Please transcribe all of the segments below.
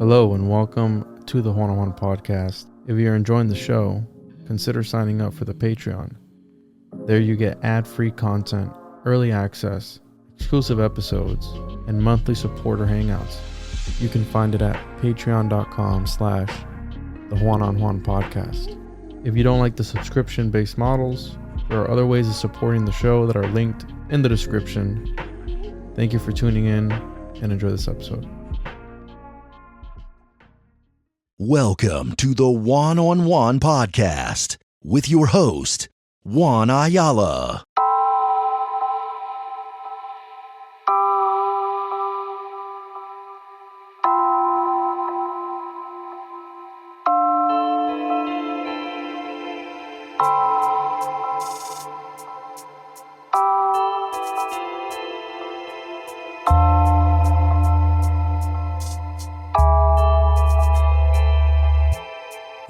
Hello and welcome to the One-on-One Podcast. If you're enjoying the show, consider signing up for the Patreon. There you get ad-free content, early access, exclusive episodes, and monthly supporter hangouts. You can find it at patreon.com/the One-on-One Podcast. If you don't like the subscription-based models, there are other ways of supporting the show that are linked in the description. Thank you for tuning in and enjoy this episode. Welcome to the One-on-One Podcast with your host, Juan Ayala.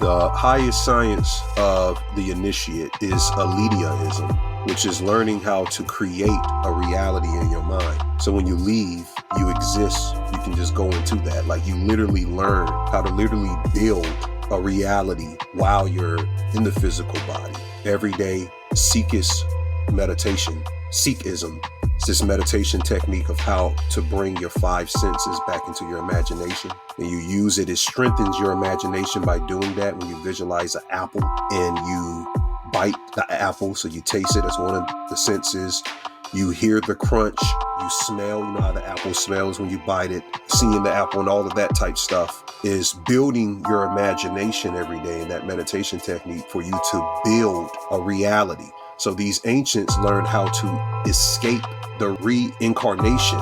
The highest science of the initiate is Aletheism, which is learning how to create a reality in your mind. So when you leave, you exist. You can just go into that. Like you literally learn how to literally build a reality while you're in the physical body. Every day, Sikhism meditation, Sikhism. It's this meditation technique of how to bring your five senses back into your imagination. And you use it, it strengthens your imagination by doing that. When you visualize an apple and you bite the apple, so you taste it as one of the senses. You hear the crunch, you smell, you know how the apple smells when you bite it. Seeing the apple and all of that type stuff is building your imagination every day in that meditation technique for you to build a reality. So these ancients learned how to escape the reincarnation.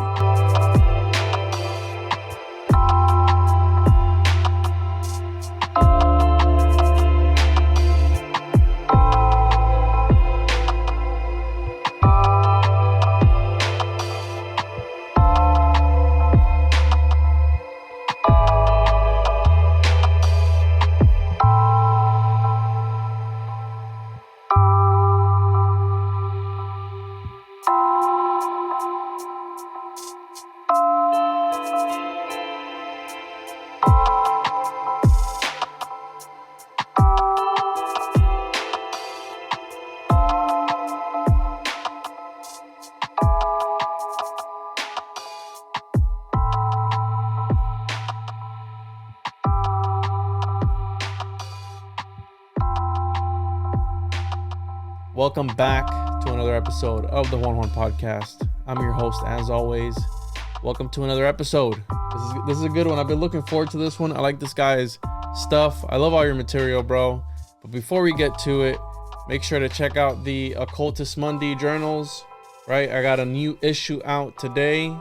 Welcome back to another episode of the One-on-One Podcast. I'm your host, as always. Welcome to another episode. This is a good one. I've been looking forward to this one. I like this guy's stuff. I love all your material, bro. But before we get to it, make sure to check out the Occultist Monday journals, right? I got a new issue out today,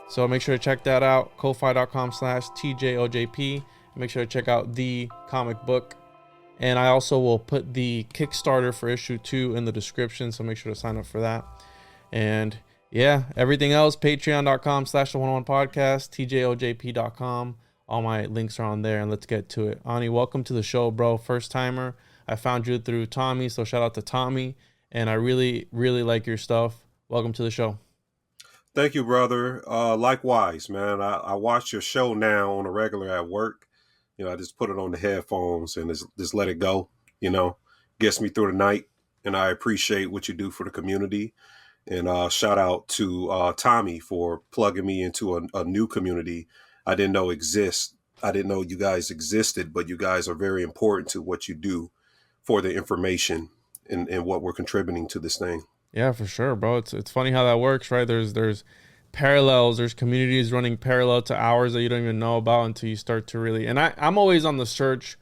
so make sure to check that out. ko-fi.com/TJOJP. Make sure to check out the comic book. And I also will put the Kickstarter for issue 2 in the description, so make sure to sign up for that. And yeah, everything else, patreon.com/the101 podcast, tjojp.com. All my links are on there, and let's get to it. Ani, welcome to the show, bro. First timer. I found you through Tommy, so shout out to Tommy. And I really, really like your stuff. Welcome to the show. Thank you, brother. Likewise, man. I watch your show now on a regular at work. You know, I just put it on the headphones and just let it go, you know, gets me through the night. And I appreciate what you do for the community. And shout out to Tommy for plugging me into a new community I didn't know exists. I didn't know you guys existed, but you guys are very important to what you do for the information and what we're contributing to this thing. Yeah, for sure, bro. It's funny how that works, right? There's parallels, there's communities running parallel to ours that you don't even know about until you start to really, and I'm always on the search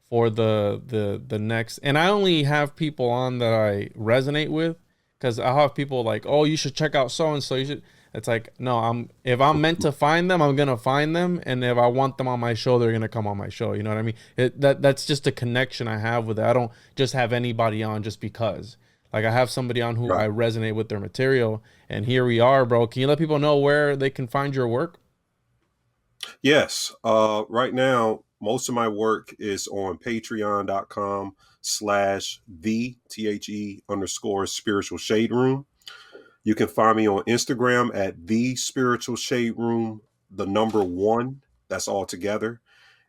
for the next, and I only have people on that I resonate with, because I'll have people like, oh, you should check out so and so, you should. It's like, no, if I'm meant to find them, I'm gonna find them, and if I want them on my show, they're gonna come on my show. You know what I mean? That's just a connection I have with it. I don't just have anybody on just because. Like, I have somebody on who I resonate with their material, and here we are, bro. Can you let people know where they can find your work? Yes. Right now, most of my work is on patreon.com/the_spiritual shade room. You can find me on Instagram at the spiritual shade room, the number 1. That's all together.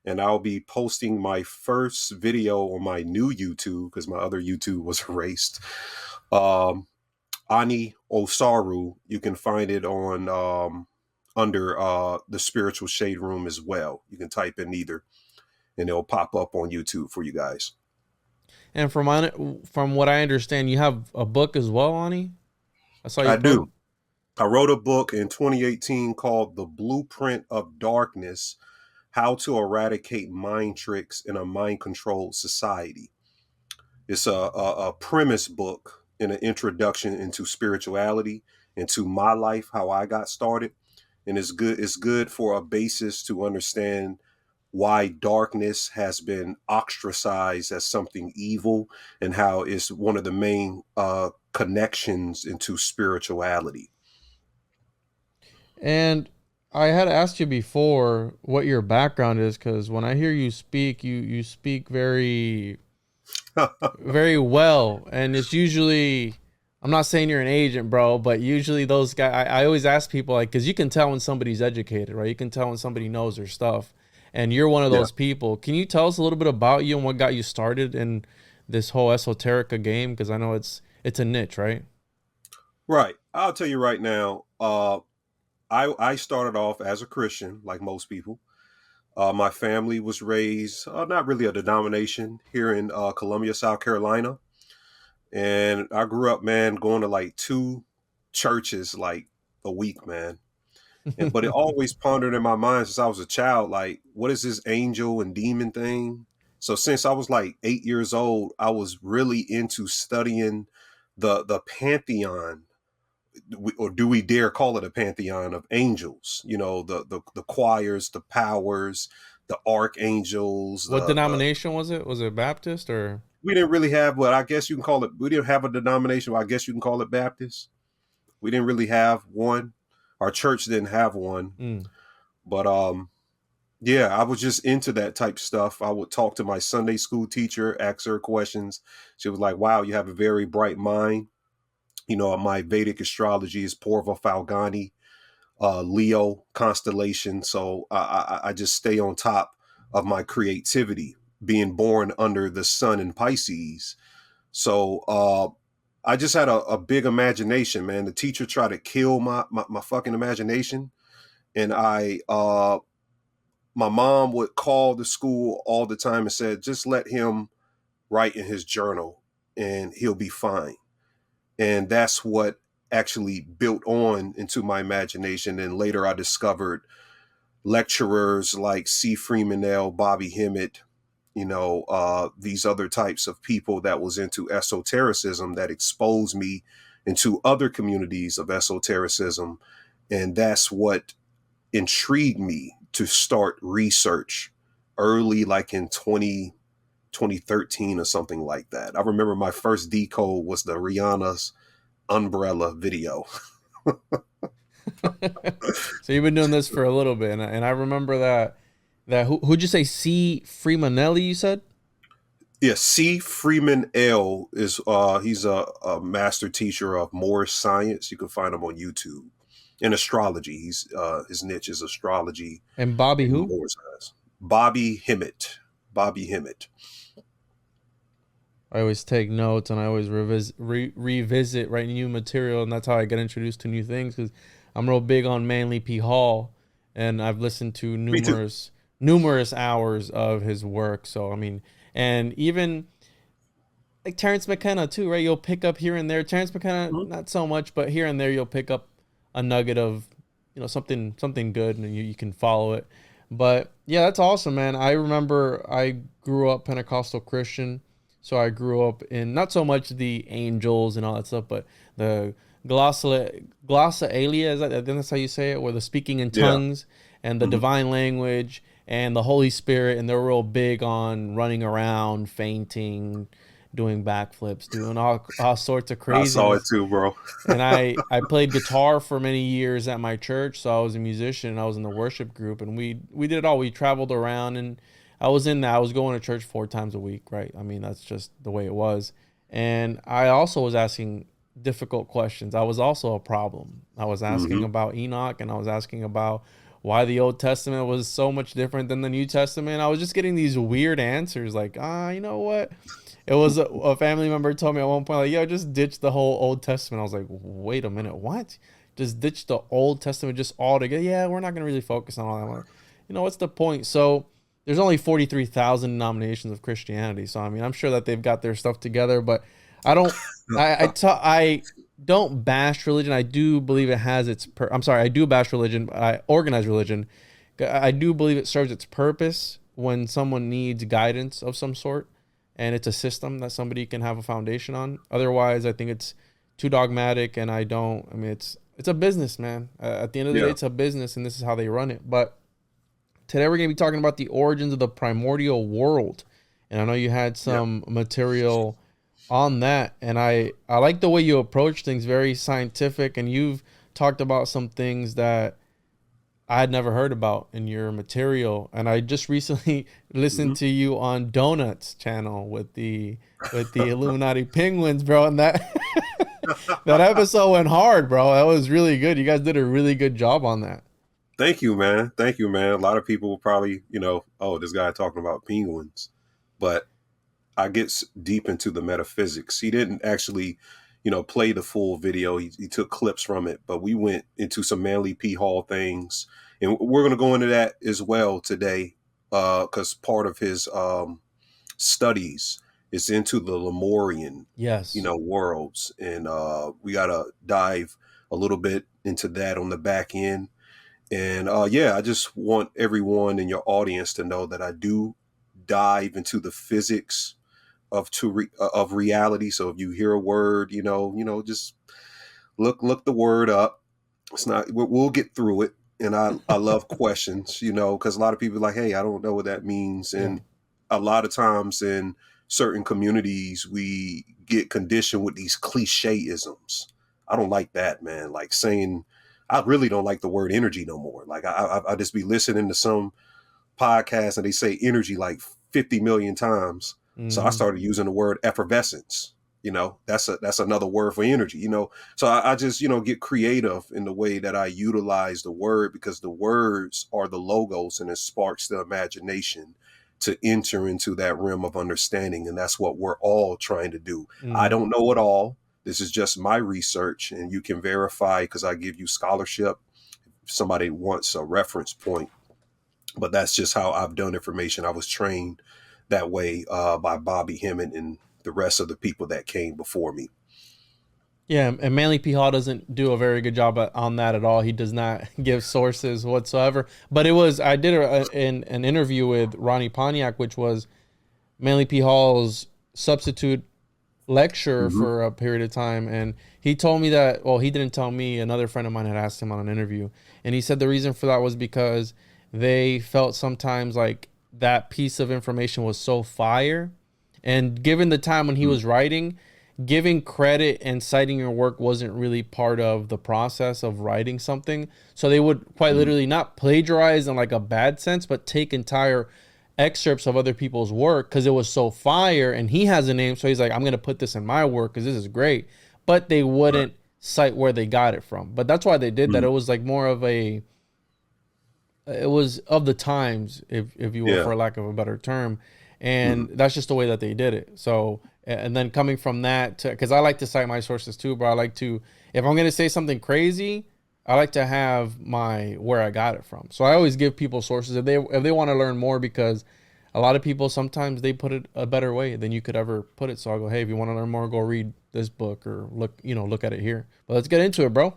And I'll be posting my first video on my new YouTube, because my other YouTube was erased. Ani Osaru. You can find it on under the Spiritual Shade Room as well. You can type in either, and it'll pop up on YouTube for you guys. And from what I understand, you have a book as well, Ani? I do. I wrote a book in 2018 called The Blueprint of Darkness: How to Eradicate Mind Tricks in a Mind-Controlled Society. It's a premise book and an introduction into spirituality, into my life, how I got started. And it's good for a basis to understand why darkness has been ostracized as something evil, and how it's one of the main connections into spirituality. And I had asked you before what your background is, because when I hear you speak, you speak very, very well. And it's usually, I'm not saying you're an agent, bro, but usually those guys, I always ask people, like, because you can tell when somebody's educated, right? You can tell when somebody knows their stuff. And you're one of those people. Can you tell us a little bit about you and what got you started in this whole esoterica game? Because I know it's a niche, right? Right. I'll tell you right now. I started off as a Christian, like most people. My family was raised, not really a denomination, here in Columbia, South Carolina. And I grew up, man, going to like 2 churches like a week, man. But it always pondered in my mind since I was a child, like, what is this angel and demon thing? So since I was like 8 years old, I was really into studying the pantheon, or do we dare call it a pantheon, of angels? You know, the choirs, the powers, the archangels. What denomination was it? Was it Baptist or? We didn't really have what I guess you can call it. We didn't have a denomination. I guess you can call it Baptist. We didn't really have one. Our church didn't have one. But yeah, I was just into that type stuff. I would talk to my Sunday school teacher, ask her questions. She was like, wow, you have a very bright mind. You know, my Vedic astrology is Purva Falguni, Leo constellation. So I just stay on top of my creativity, being born under the sun in Pisces. So I just had a big imagination, man. The teacher tried to kill my fucking imagination. And my mom would call the school all the time and said, just let him write in his journal and he'll be fine. And that's what actually built on into my imagination. And later I discovered lecturers like C. Freemanell, Bobby Hemmett, you know, these other types of people that was into esotericism that exposed me into other communities of esotericism. And that's what intrigued me to start research early, like in 2013 or something like that. I remember my first decode was the Rihanna's Umbrella video. So you've been doing this for a little bit, and I remember that who'd you say, C. Freemanelli, you said? Yeah, C. Freeman L. is he's a master teacher of Moorish science. You can find him on YouTube. In astrology, he's his niche is astrology. And Bobby who? Moorish science. Bobby Hemmett. Bobby Hemmett. I always take notes and I always revisit, write new material, and that's how I get introduced to new things, because I'm real big on Manly P. Hall, and I've listened to numerous hours of his work. So I mean, and even like Terrence McKenna too, right? You'll pick up here and there. Terrence McKenna, not so much, but here and there you'll pick up a nugget of, you know, something good, and you can follow it. But yeah, that's awesome, man. I remember I grew up Pentecostal Christian. So I grew up in not so much the angels and all that stuff, but the glossolalia, I think that's how you say it, or the speaking in tongues and the divine language and the Holy Spirit. And they're real big on running around, fainting, doing backflips, doing all sorts of crazy. I saw it too, bro. And I played guitar for many years at my church. So I was a musician. I was in the worship group, and we did it all. We traveled around, and I was in that. I was going to church 4 times a week, right? I mean, that's just the way it was. And I also was asking difficult questions. I was also a problem. I was asking about Enoch, and I was asking about why the Old Testament was so much different than the New Testament. I was just getting these weird answers like, you know what? It was a family member told me at one point, like, yo, just ditch the whole Old Testament. I was like, wait a minute, what? Just ditch the Old Testament just all together? Yeah, we're not going to really focus on all that. I'm like, you know, what's the point? So there's only 43,000 denominations of Christianity. So, I mean, I'm sure that they've got their stuff together, but I don't, I don't bash religion. I do believe it has its, I'm sorry, I do bash religion. I organize religion. I do believe it serves its purpose when someone needs guidance of some sort, and it's a system that somebody can have a foundation on. Otherwise, I think it's too dogmatic, and I mean, it's a business, man. At the end of the day, it's a business, and this is how they run it. But today we're going to be talking about the origins of the primordial world. And I know you had some material on that, and I like the way you approach things, very scientific, and you've talked about some things that I had never heard about in your material. And I just recently listened to you on Donuts channel with the Illuminati penguins, bro, and that that episode went hard, bro. That was really good. You guys did a really good job on that. Thank you, man. Thank you, man. A lot of people will probably, oh, this guy talking about penguins, but I get deep into the metaphysics. He didn't actually, play the full video. He took clips from it, but we went into some Manly P. Hall things, and we're going to go into that as well today, because part of his studies is into the Lemurian, worlds, and we got to dive a little bit into that on the back end. And I just want everyone in your audience to know that I do dive into the physics of reality. So if you hear a word, just look the word up. It's not, we'll get through it. And I love questions, because a lot of people are like, hey, I don't know what that means. And a lot of times in certain communities, we get conditioned with these cliche-isms. I don't like that, man. Like saying, I really don't like the word energy no more. Like I just be listening to some podcasts and they say energy like 50 million times. So I started using the word effervescence. That's another word for energy, So I just, get creative in the way that I utilize the word, because the words are the logos, and it sparks the imagination to enter into that realm of understanding. And that's what we're all trying to do. I don't know it all. This is just my research, and you can verify because I give you scholarship if somebody wants a reference point. But that's just how I've done information. I was trained that way by Bobby Hemmett and the rest of the people that came before me. Yeah, and Manly P. Hall doesn't do a very good job on that at all. He does not give sources whatsoever. But I did an interview with Ronnie Pontiac, which was Manly P. Hall's substitute lecturer for a period of time, and he told me that, well, he didn't tell me, another friend of mine had asked him on an interview, and he said the reason for that was because they felt sometimes like that piece of information was so fire, and given the time when he was writing, giving credit and citing your work wasn't really part of the process of writing something. So they would quite literally not plagiarize in like a bad sense, but take entire excerpts of other people's work because it was so fire, and he has a name, so he's like, I'm going to put this in my work because this is great. But they wouldn't cite where they got it from. But that's why they did that. It was like more of it was of the times, if you will, for lack of a better term. And that's just the way that they did it. So, and then coming from that, because I like to cite my sources too, bro. I like to, if I'm going to say something crazy, I like to have where I got it from. So I always give people sources if they want to learn more, because a lot of people, sometimes they put it a better way than you could ever put it. So I'll go, hey, if you want to learn more, go read this book or look at it here. But let's get into it, bro.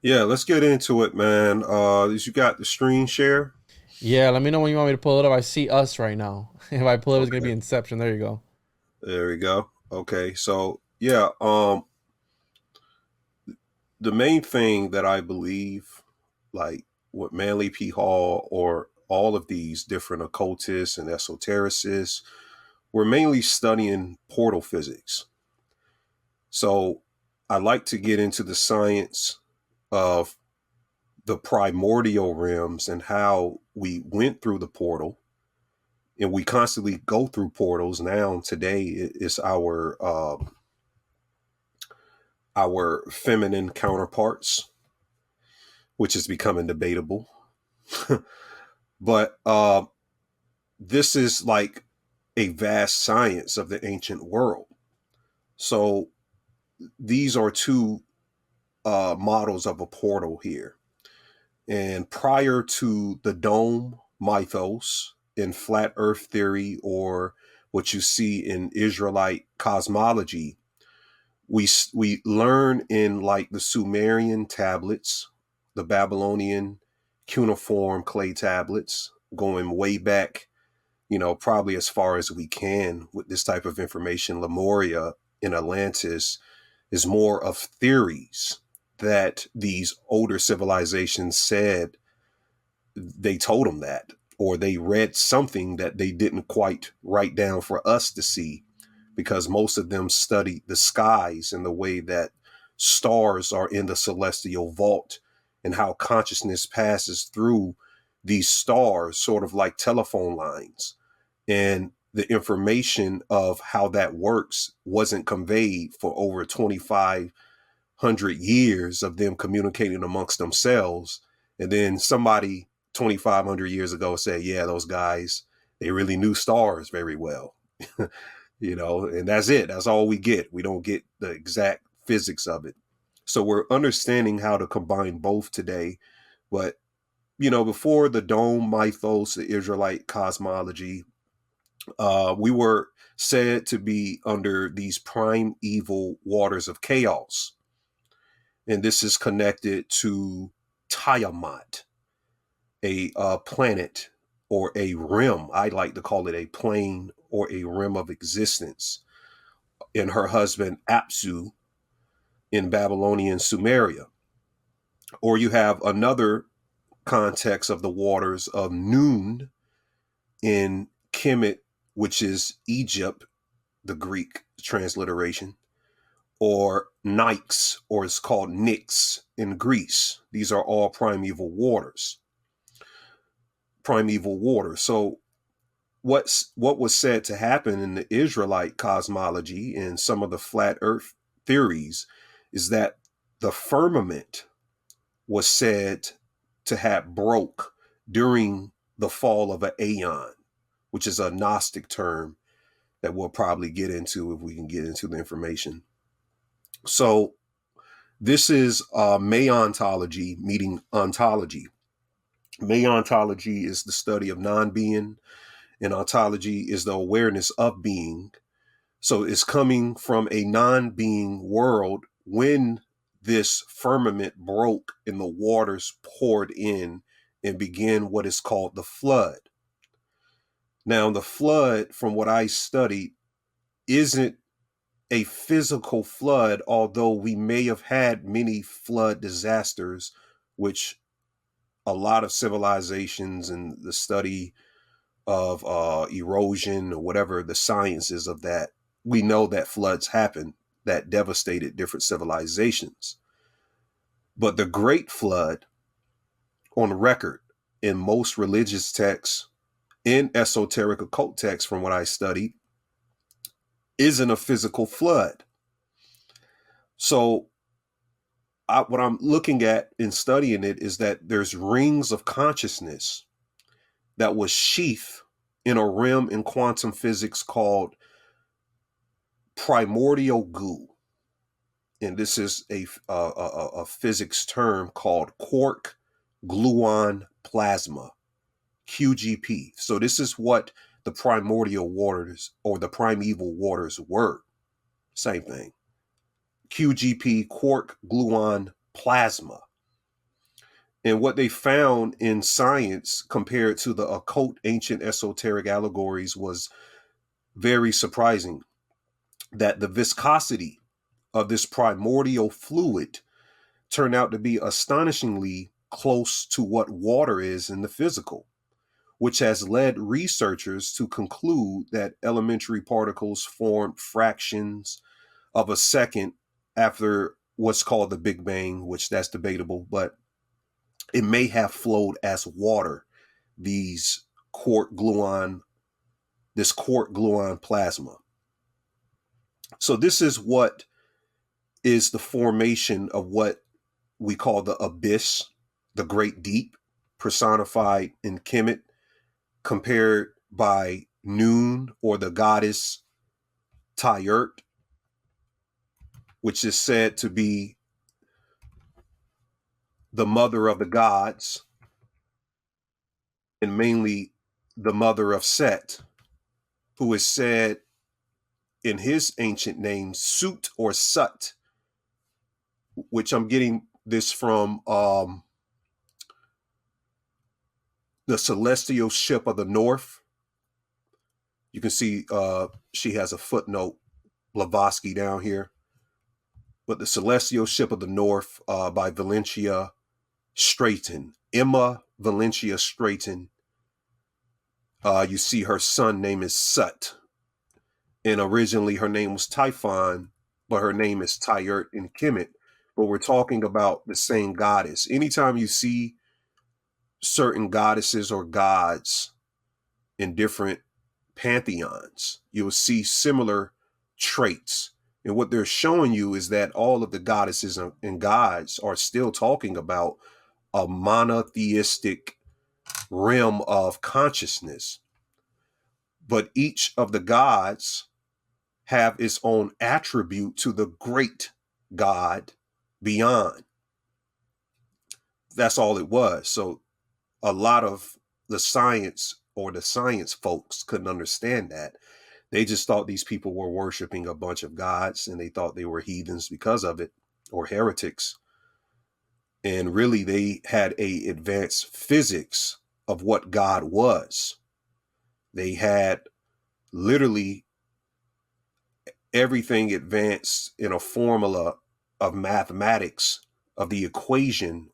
Yeah, let's get into it, man. You got the screen share? Yeah, let me know when you want me to pull it up. I see us right now. If I pull it, it's going to be Inception. There you go. There we go. Okay, so yeah, the main thing that I believe, like with Manly P. Hall or all of these different occultists and esotericists, we're mainly studying portal physics. So I like to get into the science of the primordial realms and how we went through the portal, and we constantly go through portals. Now today is our feminine counterparts, which is becoming debatable. But this is like a vast science of the ancient world. So these are two models of a portal here. And prior to the dome mythos in flat earth theory, or what you see in Israelite cosmology, we learn in like the Sumerian tablets, the Babylonian cuneiform clay tablets, going way back, probably as far as we can with this type of information. Lemuria in Atlantis is more of theories that these older civilizations said they told them that, or they read something that they didn't quite write down for us to see, because most of them studied the skies and the way that stars are in the celestial vault and how consciousness passes through these stars, sort of like telephone lines. And the information of how that works wasn't conveyed for over 2,500 years of them communicating amongst themselves. And then somebody 2,500 years ago said, yeah, those guys, they really knew stars very well. And that's it. That's all we get. We don't get the exact physics of it. So we're understanding how to combine both today. But, before the dome mythos, the Israelite cosmology, we were said to be under these primeval waters of chaos. And this is connected to Tiamat, a planet or a rim. I like to call it a plane or a rim of existence, and her husband Apsu in Babylonian Sumeria. Or you have another context of the waters of Nun in Kemet, which is Egypt, the Greek transliteration, or Nyx, or it's called Nyx in Greece. These are all primeval waters. So what was said to happen in the Israelite cosmology and some of the flat earth theories is that the firmament was said to have broke during the fall of an aeon, which is a Gnostic term that we'll probably get into if we can get into the information. So this is Mayontology meeting ontology. Mayontology is the study of non-being, and ontology is the awareness of being. So it's coming from a non-being world when this firmament broke and the waters poured in and began what is called the flood. Now, the flood, from what I studied, isn't a physical flood, although we may have had many flood disasters, which a lot of civilizations and the study of erosion or whatever the science is of that, we know that floods happened that devastated different civilizations. But the Great Flood, on record in most religious texts, in esoteric occult texts from what I studied, isn't a physical flood. So what I'm looking at in studying it is that there's rings of consciousness that was sheathed in a realm in quantum physics called primordial goo. And this is a physics term called quark gluon plasma, QGP. So this is what the primordial waters or the primeval waters were. Same thing. QGP, quark gluon plasma. And what they found in science compared to the occult ancient esoteric allegories was very surprising. That the viscosity of this primordial fluid turned out to be astonishingly close to what water is in the physical, which has led researchers to conclude that elementary particles formed fractions of a second after what's called the Big Bang, which that's debatable, but it may have flowed as water, this quark gluon plasma. So this is what is the formation of what we call the abyss, the great deep, personified in Kemet, compared by Noon or the goddess Tyert, which is said to be the mother of the gods and mainly the mother of Set, who is said in his ancient name Sut or Sut, which I'm getting this from the celestial ship of the North. You can see she has a footnote, Blavatsky, down here. But the celestial ship of the North by Valencia Straighten, Emma Valencia Straighten. You see her son name is Sut. And originally her name was Typhon, but her name is Tyert in Kemet. But we're talking about the same goddess. Anytime you see certain goddesses or gods in different pantheons, you'll see similar traits. And what they're showing you is that all of the goddesses and gods are still talking about a monotheistic realm of consciousness. But each of the gods have its own attribute to the great God beyond. That's all it was. So a lot of the science folks couldn't understand that. They just thought these people were worshiping a bunch of gods, and they thought they were heathens because of it, or heretics. And really, they had a advanced physics of what God was. They had literally everything advanced in a formula of mathematics of the equation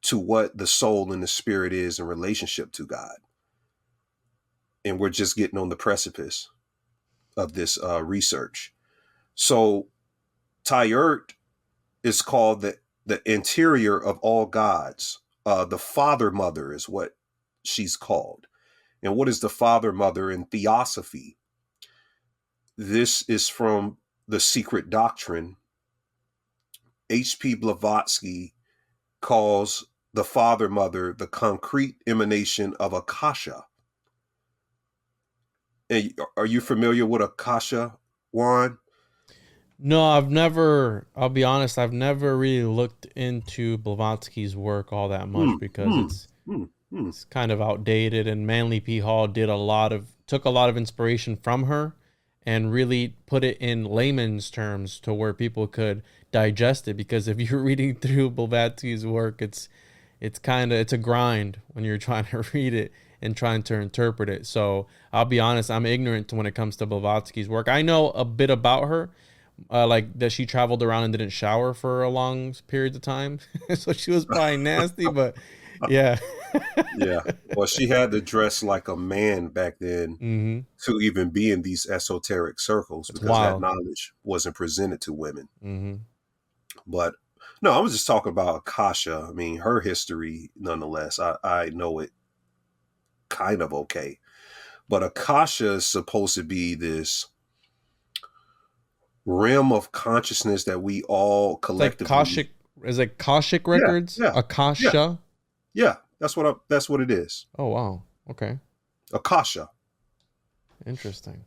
to what the soul and the spirit is in relationship to God. And we're just getting on the precipice of this research. So Tyert is called the interior of all gods. The father mother is what she's called. And what is the father mother in theosophy? This is from The Secret Doctrine. H.P. Blavatsky calls the father mother the concrete emanation of Akasha. And are you familiar with Akasha, Juan? No, I'll be honest, I've never really looked into Blavatsky's work all that much because it's kind of outdated, and Manly P. Hall took a lot of inspiration from her and really put it in layman's terms to where people could digest it. Because if you're reading through Blavatsky's work, it's a grind when you're trying to read it and trying to interpret it. So I'll be honest, I'm ignorant when it comes to Blavatsky's work. I know a bit about her, like that she traveled around and didn't shower for a long period of time. So she was probably nasty, but yeah. Yeah. Well, she had to dress like a man back then to even be in these esoteric circles, because that knowledge wasn't presented to women. But no, I was just talking about Akasha. I mean, her history, nonetheless, I know it kind of okay. But Akasha is supposed to be this realm of consciousness that we all collectively... Is it Kashic records? Yeah. Akasha? Yeah, that's what it is. Oh, wow. Okay. Akasha. Interesting.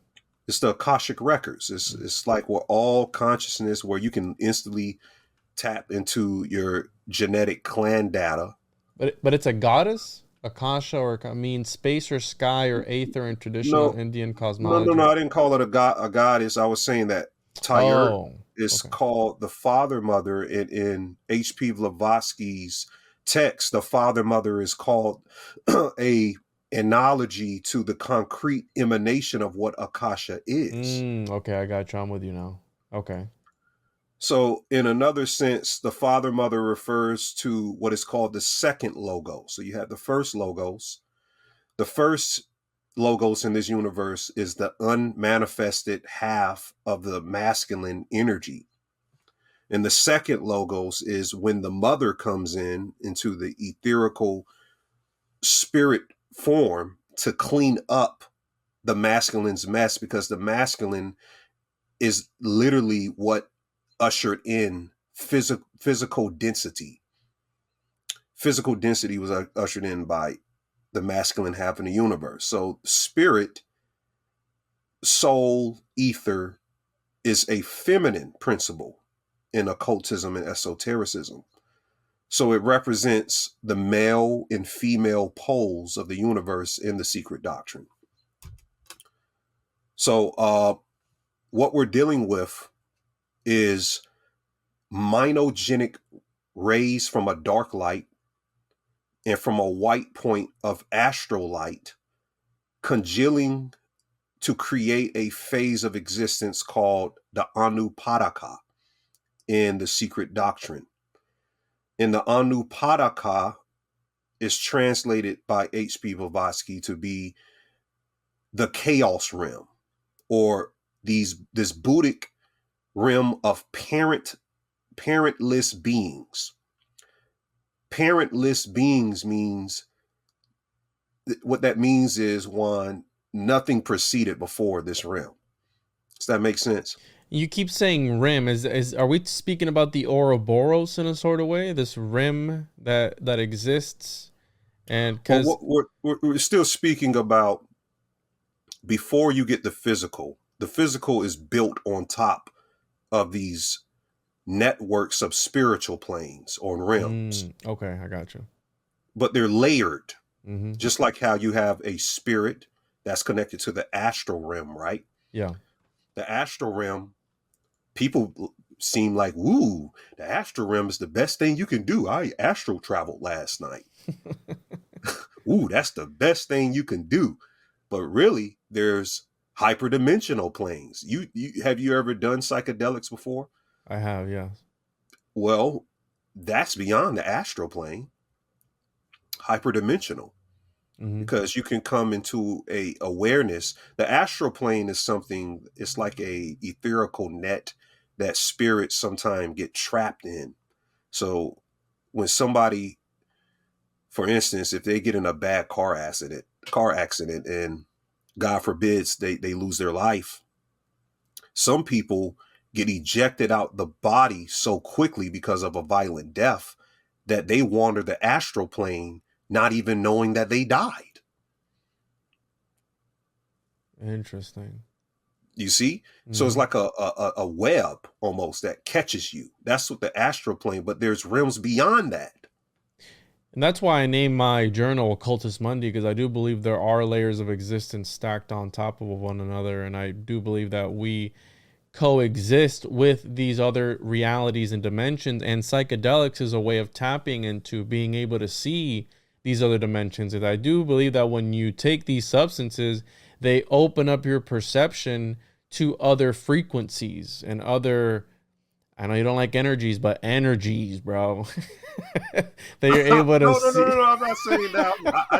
It's the Akashic records. It's like we're all consciousness, where you can instantly tap into your genetic clan data. But it's a goddess? Akasha, or space or sky or aether in traditional Indian cosmology? No, I didn't call it a goddess. I was saying that Tyre is called the father mother in H.P. Blavatsky's text. The father mother is called a analogy to the concrete emanation of what Akasha is. Okay, I got you. I'm with you now. Okay. So in another sense, the father mother refers to what is called the second logos. So you have the first logos. The first logos in this universe is the unmanifested half of the masculine energy. And the second logos is when the mother comes into the etherical spirit form to clean up the masculine's mess, because the masculine is literally what ushered in physical density. physical density was ushered in by the masculine half of the universe. So spirit, soul, ether is a feminine principle in occultism and esotericism. So it represents the male and female poles of the universe in the secret doctrine. So what we're dealing with is monogenic rays from a dark light and from a white point of astral light congealing to create a phase of existence called the Anupadaka in the secret doctrine. And the Anupadaka is translated by H.P. Blavatsky to be the chaos realm, or this Buddhic realm of parentless beings. Parentless beings means, what that means is, one, nothing proceeded before this realm. Does that make sense? You keep saying rim. Are we speaking about the Ouroboros in a sort of way? This rim that exists, and because we're still speaking about before you get the physical. The physical is built on top of these networks of spiritual planes or realms. Okay, I got you. But they're layered, just like how you have a spirit that's connected to the astral realm, right? Yeah. The astral realm, people seem like, woo, the astral realm is the best thing you can do. I astral traveled last night. Ooh, that's the best thing you can do. But really, there's hyperdimensional planes. You have you ever done psychedelics before? I have, yeah. Well, that's beyond the astral plane. Hyperdimensional. Because you can come into a awareness. The astral plane is something, it's like a etherical net that spirits sometimes get trapped in. So when somebody, for instance, if they get in a bad car accident and God forbids they lose their life, some people get ejected out the body so quickly because of a violent death that they wander the astral plane not even knowing that they died. Interesting. You see? So it's like a web almost that catches you. That's what the astral plane, but there's realms beyond that. And that's why I named my journal Occultus Mundi, because I do believe there are layers of existence stacked on top of one another. And I do believe that we coexist with these other realities and dimensions. And psychedelics is a way of tapping into being able to see these other dimensions. And I do believe that when you take these substances, they open up your perception to other frequencies and other, I know you don't like energies, but energies, bro. That you're able to see. No, I'm not saying that.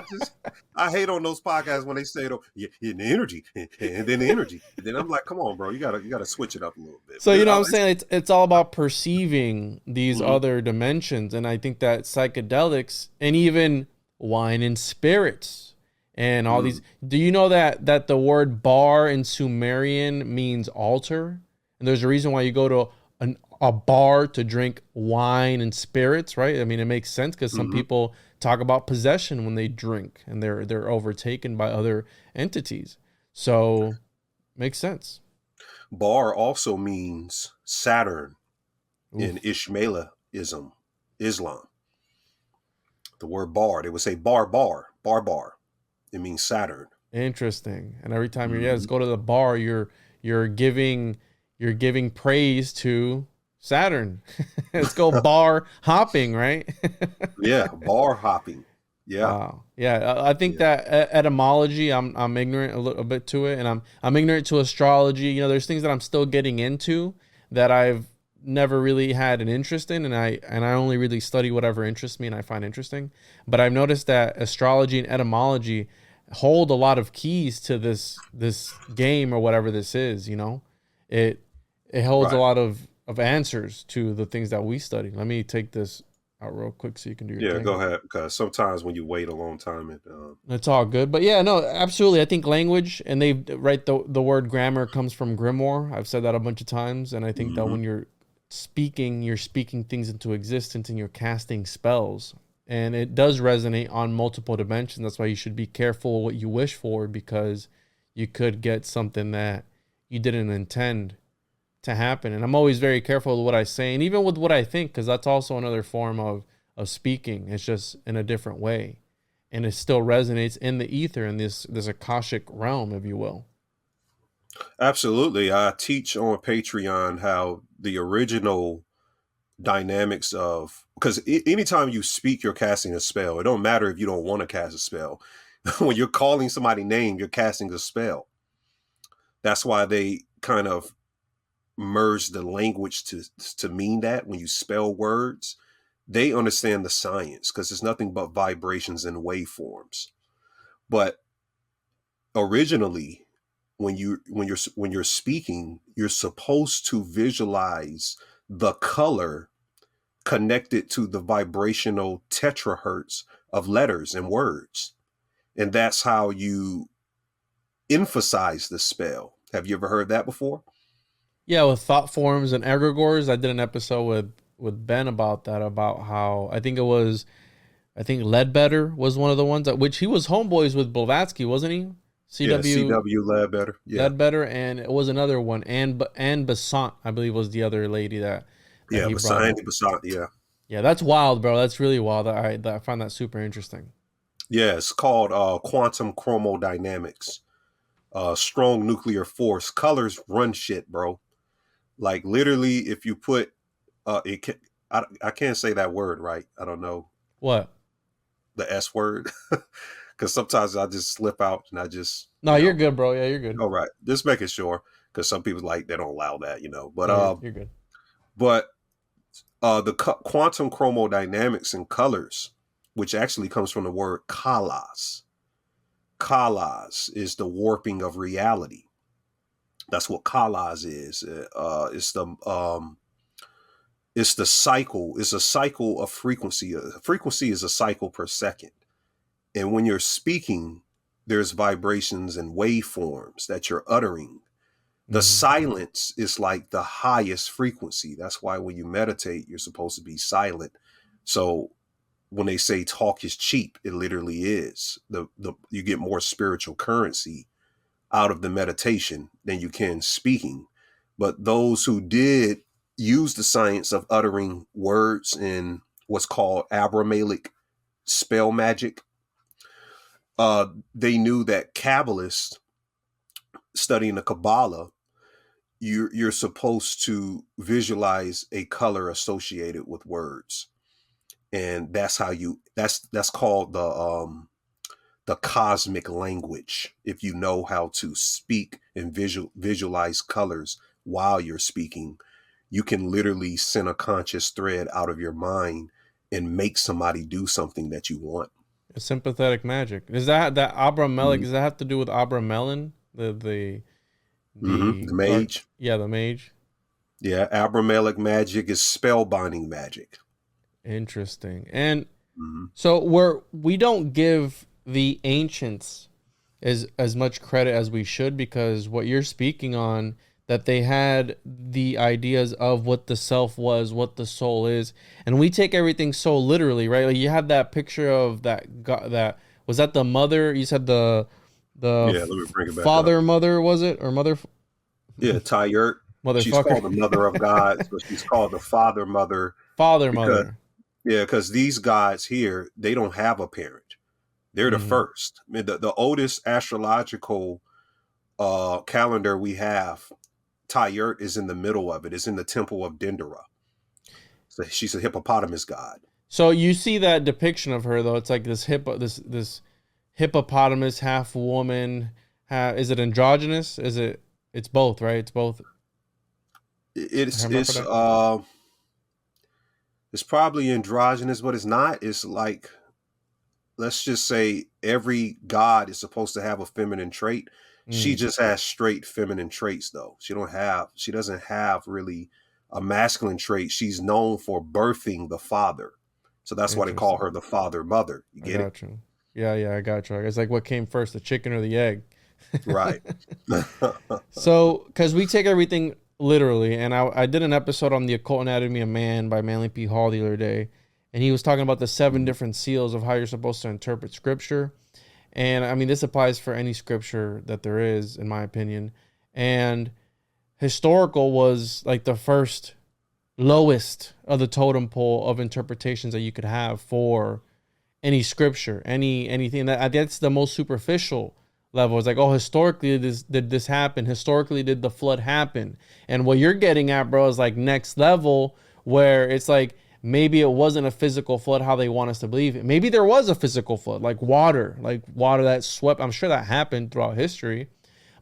I hate on those podcasts when they say, the energy, and then the energy. And then I'm like, come on, bro, you gotta switch it up a little bit. So, you know what I'm saying? It's all about perceiving these other dimensions. And I think that psychedelics and even wine and spirits and all these, do you know that the word bar in Sumerian means altar? And there's a reason why you go to a bar to drink wine and spirits, right? I mean, it makes sense because some people talk about possession when they drink and they're overtaken by other entities. So makes sense. Bar also means Saturn in Ishmaelism, Islam. The word bar, they would say bar. It means Saturn. Interesting. And every time let's go to the bar, you're giving praise to Saturn. Let's go bar hopping, right? Yeah, bar hopping. Yeah. Wow. Yeah, I think that etymology, I'm ignorant a little bit to it, and I'm ignorant to astrology. You know, there's things that I'm still getting into that I've never really had an interest in, and I only really study whatever interests me and I find interesting. But I've noticed that astrology and etymology hold a lot of keys to this game or whatever this is. You know, it holds a lot of answers to the things that we study. Let me take this out real quick so you can do your thing. Go ahead, because sometimes when you wait a long time, it's all good. But yeah, no, absolutely. I think language, and they write the word grammar comes from grimoire. I've said that a bunch of times, and I think that when you're speaking things into existence and you're casting spells. and it does resonate on multiple dimensions. That's why you should be careful what you wish for, because you could get something that you didn't intend to happen. And I'm always very careful with what I say, and even with what I think, because that's also another form of speaking. It's just in a different way, and it still resonates in the ether, in this Akashic realm, if you will. Absolutely. I teach on Patreon how the original dynamics of, because anytime you speak, you're casting a spell. It don't matter if you don't want to cast a spell. When you're calling somebody's name, you're casting a spell. That's why they kind of merge the language to mean that. When you spell words, they understand the science, because it's nothing but vibrations and waveforms. But originally, when you're speaking, you're supposed to visualize the color connected to the vibrational tetrahertz of letters and words. And that's how you emphasize the spell. Have you ever heard that before? Yeah, with thought forms and egregores. I did an episode with Ben about that, about how I think Ledbetter was one of the ones which he was homeboys with Blavatsky, wasn't he? CW Ledbetter. Yeah. Ledbetter, and it was another one, and Besant, I believe, was the other lady that yeah, Besant, yeah. Yeah, that's wild, bro. That's really wild. I find that super interesting. Yeah, it's called quantum chromodynamics. Strong nuclear force. Colors run shit, bro. Like, literally, if you put I can't say that word right. I don't know. What? The S word. Because sometimes I just slip out and I just... No, you're good, bro. Yeah, you're good. All right. Just making sure, because some people they don't allow that, But no, you're good. But the quantum chromodynamics and colors, which actually comes from the word kalas. Kalas is the warping of reality. That's what kalas is. It's the cycle. It's a cycle of frequency. A frequency is a cycle per second. And when you're speaking, there's vibrations and waveforms that you're uttering. The silence is like the highest frequency. That's why when you meditate, you're supposed to be silent. So when they say talk is cheap, it literally is. You get more spiritual currency out of the meditation than you can speaking. But those who did use the science of uttering words in what's called Abrahamic spell magic, they knew that Kabbalists studying the Kabbalah, you're supposed to visualize a color associated with words, and that's how that's called the cosmic language. If you know how to speak and visualize colors while you're speaking, you can literally send a conscious thread out of your mind and make somebody do something that you want. Sympathetic magic. Is that Abramelech? Does that have to do with Abramelin? The mage. The mage. Yeah, Abramelech magic is spellbinding magic. Interesting. And so we don't give the ancients as much credit as we should, because what you're speaking on, that they had the ideas of what the self was, what the soul is, and we take everything so literally, right? Like, you had that picture of that God, that was that the mother. You said the let me bring it back father up. Mother, was it, or mother? Yeah, Tyert. She's called the mother of gods, but she's called the father mother. Mother. Yeah, because these gods here, they don't have a parent. They're the first. I mean, the oldest astrological calendar we have, Tyert is in the middle of it. It's in the temple of Dendera. So she's a hippopotamus god. So you see that depiction of her, though. It's like this hippopotamus, half woman. Is it androgynous? It's both, right? It's both. It's probably androgynous, but it's not. It's like, let's just say every god is supposed to have a feminine trait. She just has straight feminine traits, though. She doesn't have really a masculine trait. She's known for birthing the father. So that's why they call her the father mother. You get it? You. Yeah, I got you. It's like, what came first, the chicken or the egg? Right. So, because we take everything literally, and I did an episode on the Occult Anatomy of Man by Manly P. Hall the other day, and he was talking about the 7 different seals of how you're supposed to interpret scripture. And I mean, this applies for any scripture that there is, in my opinion. And historical was like the first lowest of the totem pole of interpretations that you could have for any scripture, anything. That's the most superficial level. It's like, oh, historically did this happen? Historically, did the flood happen? And what you're getting at, bro, is like next level, where it's like, maybe it wasn't a physical flood how they want us to believe it. Maybe there was a physical flood, like water that swept. I'm sure that happened throughout history.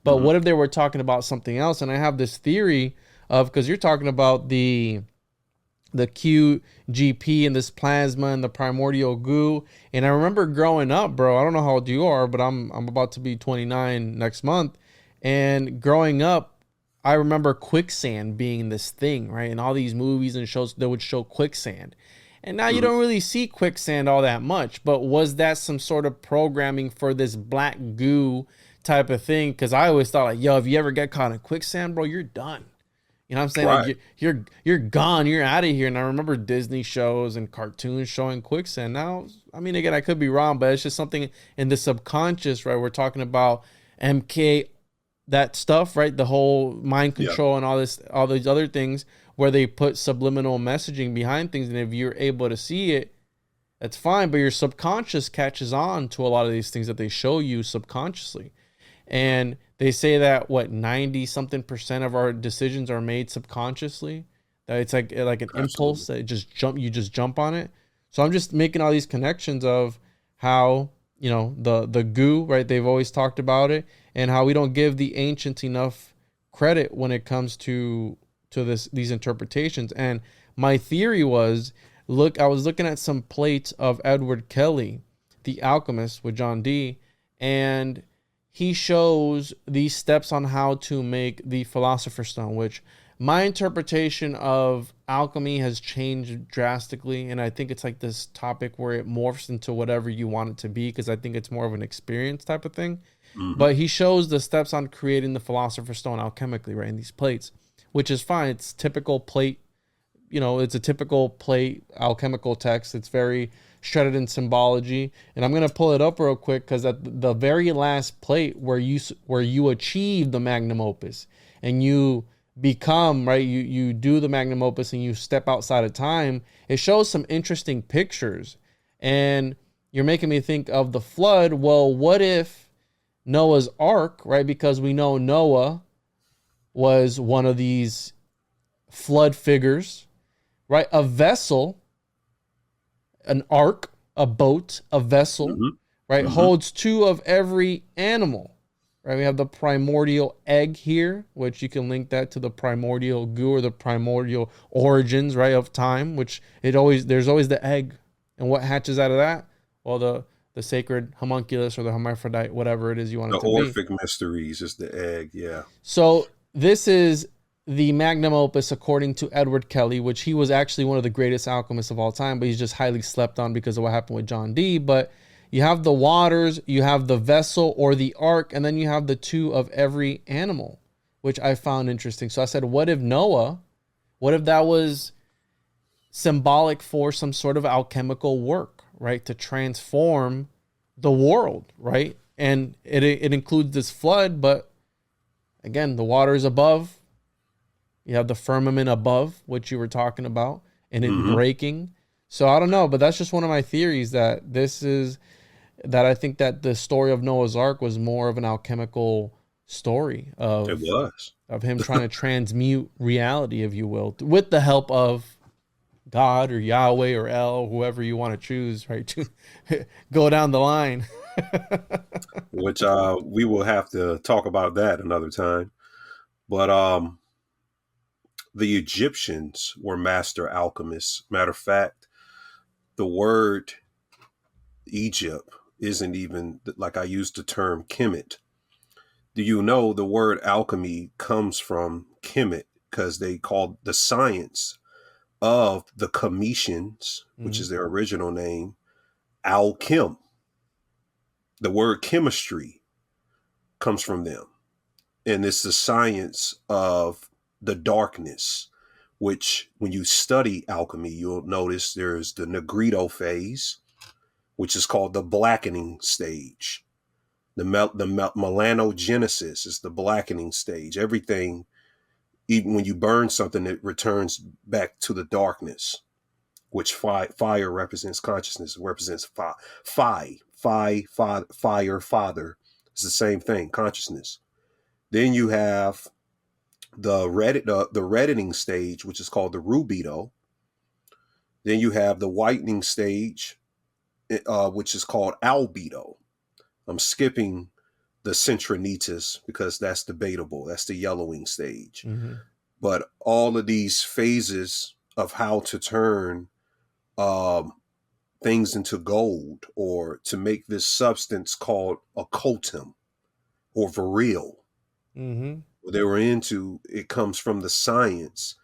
But what if they were talking about something else? And I have this theory of, because you're talking about the QGP and this plasma and the primordial goo. And I remember growing up, bro, I don't know how old you are, but I'm about to be 29 next month. And growing up, I remember quicksand being this thing, right? In all these movies and shows, they would show quicksand. And now you don't really see quicksand all that much. But was that some sort of programming for this black goo type of thing? Because I always thought, like, yo, if you ever get caught in quicksand, bro, you're done. You know what I'm saying? Right. Like you're gone. You're out of here. And I remember Disney shows and cartoons showing quicksand. Now, I mean, again, I could be wrong, but it's just something in the subconscious, right? We're talking about MK, that stuff, right? The whole mind control and all these other things where they put subliminal messaging behind things. And if you're able to see it, that's fine. But your subconscious catches on to a lot of these things that they show you subconsciously. And they say that 90 something percent of our decisions are made subconsciously. That it's like an impulse that you just jump on it. So I'm just making all these connections of how, you know, the goo, right? They've always talked about it, and how we don't give the ancients enough credit when it comes to these interpretations. And my theory was, I was looking at some plates of Edward Kelly, the alchemist, with John Dee, and he shows these steps on how to make the Philosopher's Stone, which my interpretation of alchemy has changed drastically. And I think it's like this topic where it morphs into whatever you want it to be, because I think it's more of an experience type of thing. But he shows the steps on creating the Philosopher's Stone alchemically, right, in these plates, which is fine. It's typical plate, you know, it's a typical plate alchemical text. It's very shredded in symbology. And I'm going to pull it up real quick, because at the very last plate where you achieve the magnum opus and you become, right, you do the magnum opus and you step outside of time, it shows some interesting pictures. And you're making me think of the flood. Well, what if Noah's Ark, right? Because we know Noah was one of these flood figures, right? A vessel, an ark, a boat, a vessel, right? Holds 2 of every animal, right? We have the primordial egg here, which you can link that to the primordial goo, or the primordial origins, right, of time, which there's always the egg. And what hatches out of that? Well, the sacred homunculus, or the hermaphrodite, whatever it is you want it to be. The Orphic Mysteries is the egg, yeah. So this is the magnum opus according to Edward Kelly, which he was actually one of the greatest alchemists of all time, but he's just highly slept on because of what happened with John Dee. But you have the waters, you have the vessel or the ark, and then you have the 2 of every animal, which I found interesting. So I said, what if that was symbolic for some sort of alchemical work, right? To transform the world, right? And it includes this flood, but again, the water is above. You have the firmament above, which you were talking about, and it breaking. So I don't know, but that's just one of my theories, that I think that the story of Noah's Ark was more of an alchemical story of him trying to transmute reality, if you will, with the help of God or Yahweh or El, whoever you want to choose, right? To go down the line. Which we will have to talk about that another time. But the Egyptians were master alchemists. Matter of fact, the word Egypt isn't even, like, I used the term Kemet. Do you know the word alchemy comes from Kemet, because they called the science of the Cometians, which is their original name, alchem. The word chemistry comes from them. And it's the science of the darkness, which when you study alchemy, you'll notice there's the Negrito phase, which is called the blackening stage. The melanogenesis is the blackening stage. Everything, even when you burn something, it returns back to the darkness, which fire represents consciousness, represents fire, father. It's the same thing, consciousness. Then you have the reddening stage, which is called the rubedo. Then you have the whitening stage, which is called albedo. I'm skipping the centronitas because that's debatable. That's the yellowing stage. Mm-hmm. But all of these phases of how to turn things into gold, or to make this substance called occultum or virile, Mm-hmm. what they were into, it comes from the science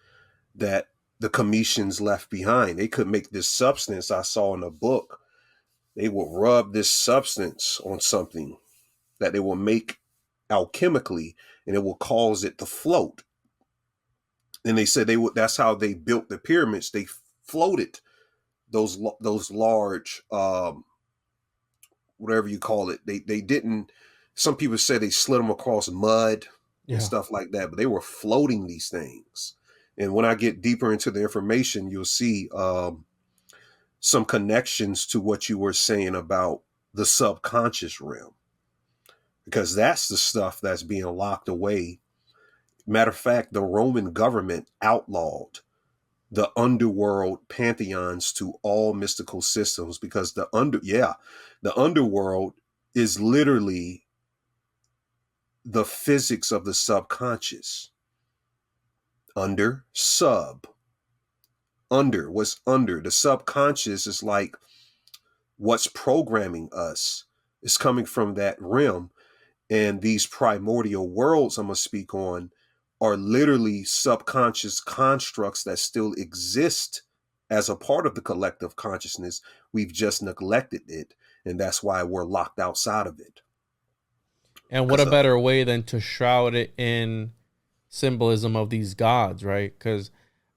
that the Cometians left behind. They could make this substance. I saw in a book, they will rub this substance on something that they will make alchemically, and it will cause it to float. And they said that's how they built the pyramids. They floated those large, whatever you call it. They didn't, some people say they slid them across mud and stuff like that, but they were floating these things. And when I get deeper into the information, you'll see some connections to what you were saying about the subconscious realm, because that's the stuff that's being locked away. Matter of fact, the Roman government outlawed the underworld pantheons to all mystical systems, because the underworld is literally the physics of the subconscious. Under, sub. Under, what's under? The subconscious is like what's programming us. It's coming from that realm. And these primordial worlds I'm going to speak on are literally subconscious constructs that still exist as a part of the collective consciousness. We've just neglected it, and that's why we're locked outside of it. And what a better way than to shroud it in symbolism of these gods, right? Because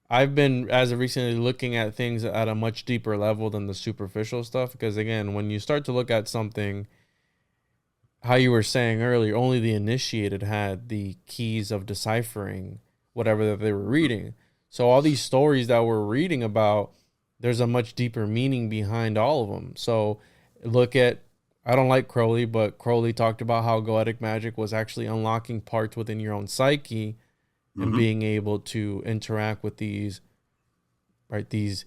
I've been, as of recently, looking at things at a much deeper level than the superficial stuff. Because again, when you start to look at something, how you were saying earlier, only the initiated had the keys of deciphering whatever that they were reading. So all these stories that we're reading about, there's a much deeper meaning behind all of them. So look at, I don't like Crowley, but Crowley talked about how goetic magic was actually unlocking parts within your own psyche and being able to interact with these, right, these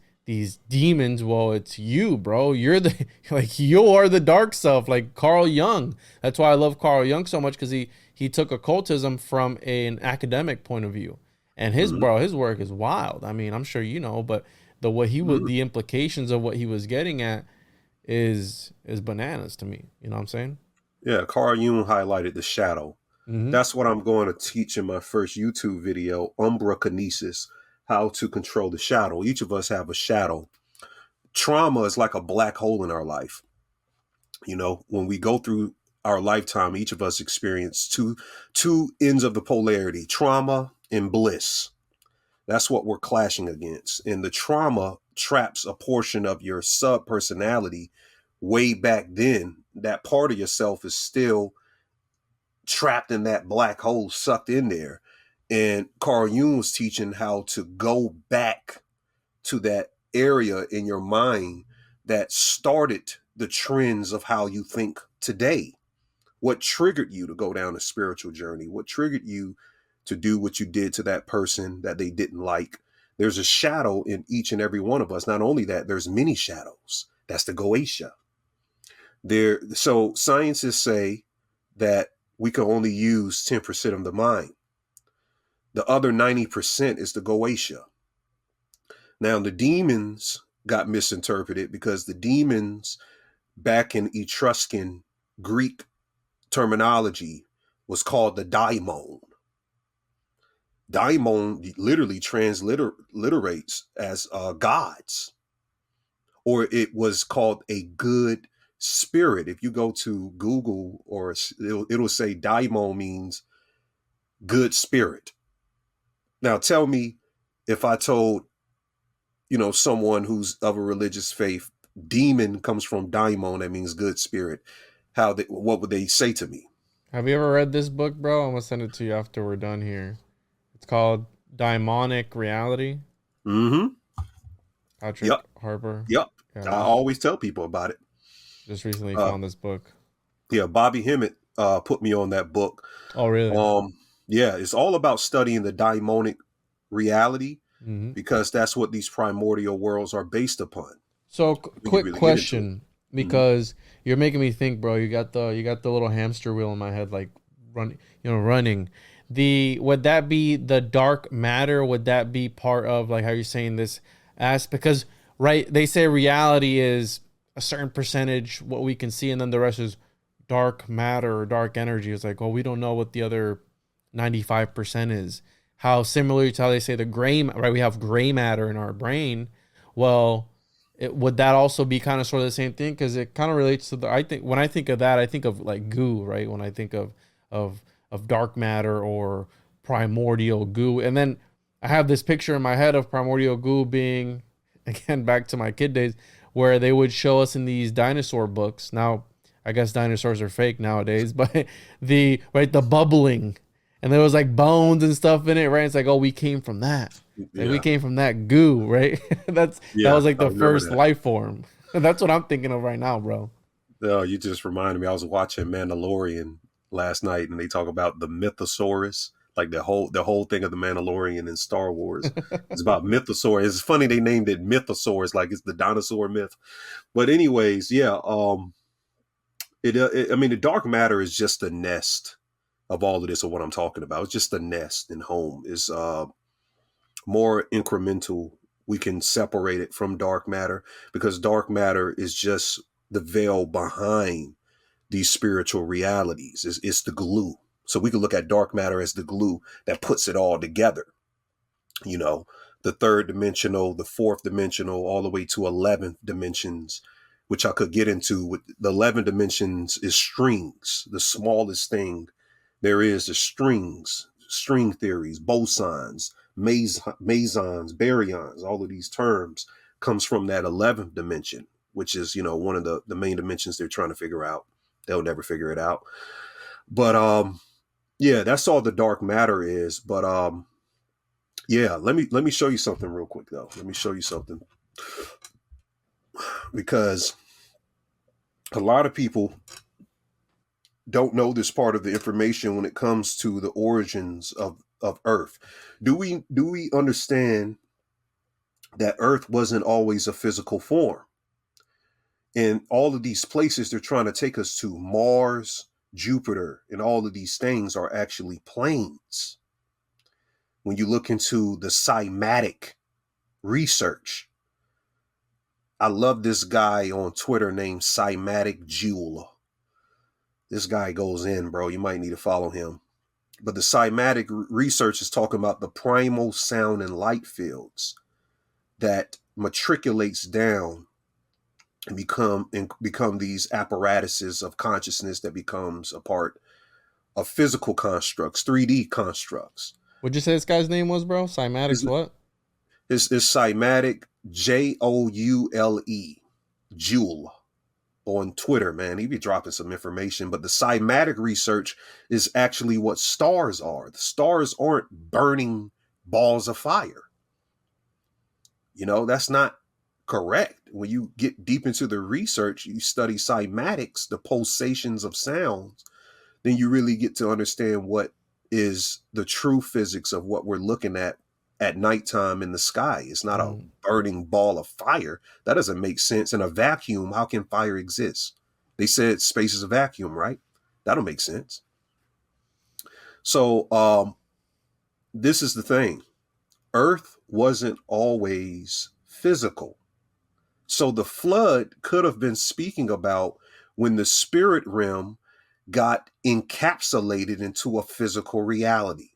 demons. Well, it's you, bro. You're the, like, you are the dark self, like Carl Jung. That's why I love Carl Jung so much, because he took occultism from an academic point of view, and his work is wild. I mean, I'm sure you know, but the implications of what he was getting at is bananas to me. You know what I'm saying? Yeah, Carl Jung highlighted the shadow. That's what I'm going to teach in my first YouTube video, Umbra Kinesis, how to control the shadow. Each of us have a shadow. Trauma is like a black hole in our life. You know, when we go through our lifetime, each of us experience two ends of the polarity, trauma and bliss. That's what we're clashing against. And the trauma traps a portion of your sub-personality way back then. That part of yourself is still trapped in that black hole, sucked in there. And Carl Jung was teaching how to go back to that area in your mind that started the trends of how you think today. What triggered you to go down a spiritual journey? What triggered you to do what you did to that person that they didn't like? There's a shadow in each and every one of us. Not only that, there's many shadows. That's the Goetia. So scientists say that we can only use 10% of the mind. The other 90% is the Goetia. Now, the demons got misinterpreted because the demons back in Etruscan Greek terminology was called the daimon. Daimon literally transliterates as gods, or it was called a good spirit. If you go to Google, or it'll say daimon means good spirit. Now tell me, if I told, someone who's of a religious faith, demon comes from daimon, that means good spirit, what would they say to me? Have you ever read this book, bro? I'm gonna send it to you after we're done here. It's called Daimonic Reality. Mm-hmm. Patrick Yep. Harper. Yep. Yeah, I always tell people about it. just recently found this book. Yeah, Bobby Hemmett put me on that book. Oh, really? Yeah, it's all about studying the daimonic reality, Mm-hmm. because that's what these primordial worlds are based upon. So, quick Really question, Mm-hmm. because you're making me think, bro. You got the little hamster wheel in my head, like running. Would that be the dark matter? Would that be part of, like, how you're saying this because right, they say reality is a certain percentage what we can see, and then the rest is dark matter or dark energy. It's like, well, we don't know what the other 95% is. How similar to how they say the right? We have gray matter in our brain. Well, would that also be kind of sort of the same thing? Because it kind of relates to I think when I think of that, I think of like goo, right? When I think of dark matter or primordial goo, and then I have this picture in my head of primordial goo being, again, back to my kid days, where they would show us in these dinosaur books. Now, I guess dinosaurs are fake nowadays, but the bubbling, and there was like bones and stuff in it, right? It's like, oh, we came from that. Like, we Yeah. came from that goo, right? That was like I the remember first that. life form. That's what I'm thinking of right now, bro. Oh, you just reminded me. I was watching Mandalorian last night, and they talk about the Mythosaurus, like the whole thing of the Mandalorian in Star Wars. It's about Mythosaurus. It's funny they named it Mythosaurus, like it's the dinosaur myth. But anyways, yeah. I mean, the dark matter is just the nest of all of this, of what I'm talking about. It's just the nest, and home is more incremental. We can separate it from dark matter, because dark matter is just the veil behind these spiritual realities. It's the glue. So we can look at dark matter as the glue that puts it all together. The third dimensional, the fourth dimensional, all the way to 11th dimensions, which I could get into. With the 11 dimensions is strings, the smallest thing there is strings, string theories, bosons, mesons, baryons. All of these terms comes from that 11th dimension, which is, one of the main dimensions they're trying to figure out. They'll never figure it out. But yeah, that's all the dark matter is. But yeah, let me show you something real quick though. Let me show you something, because a lot of people don't know this part of the information when it comes to the origins of Earth. Do we understand that Earth wasn't always a physical form? And all of these places they're trying to take us to, Mars, Jupiter, and all of these things are actually planes. When you look into the cymatic research, I love this guy on Twitter named Cymatic Jewel. This guy goes in, bro. You might need to follow him. But the cymatic research is talking about the primal sound and light fields that matriculates down and become these apparatuses of consciousness that becomes a part of physical constructs, 3D constructs. What'd you say this guy's name was, bro? Cymatics what? It's cymatic, Joule, Jewel. On Twitter, man. He be dropping some information, but the cymatic research is actually what stars are. The stars aren't burning balls of fire. That's not correct. When you get deep into the research, you study cymatics, the pulsations of sounds, then you really get to understand what is the true physics of what we're looking at nighttime in the sky. It's not a burning ball of fire. That doesn't make sense. In a vacuum, how can fire exist? They said space is a vacuum, right? That don't make sense. So this is the thing. Earth wasn't always physical. So the flood could have been speaking about when the spirit realm got encapsulated into a physical reality.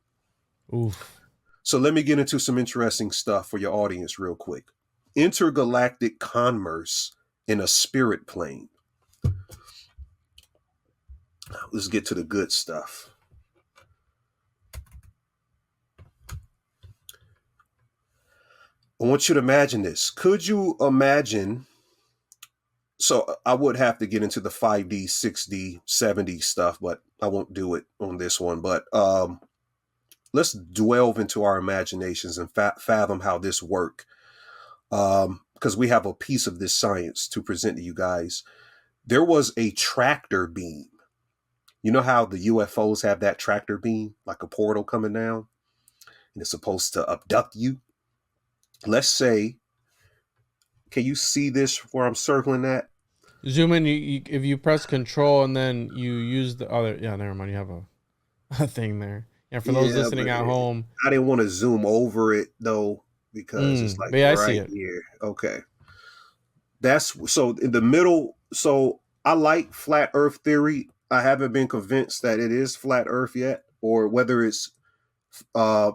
Oof. So let me get into some interesting stuff for your audience real quick. Intergalactic commerce in a spirit plane. Let's get to the good stuff. I want you to imagine this. Could you imagine? So I would have to get into the 5D, 6D, 7D stuff, but I won't do it on this one. But let's delve into our imaginations and fathom how this works. Because we have a piece of this science to present to you guys. There was a tractor beam. You know how the UFOs have that tractor beam, like a portal coming down, and it's supposed to abduct you? Let's say, can you see this where I'm circling that? Zoom in. If you press Control and then you use the other. Yeah, never mind. You have a thing there. Yeah, for those Yeah, listening but at home. I didn't want to zoom over it though, because it's like But yeah, I see right it. here. Okay. That's so in the middle. So I like flat earth theory. I haven't been convinced that it is flat earth yet, or whether it's uh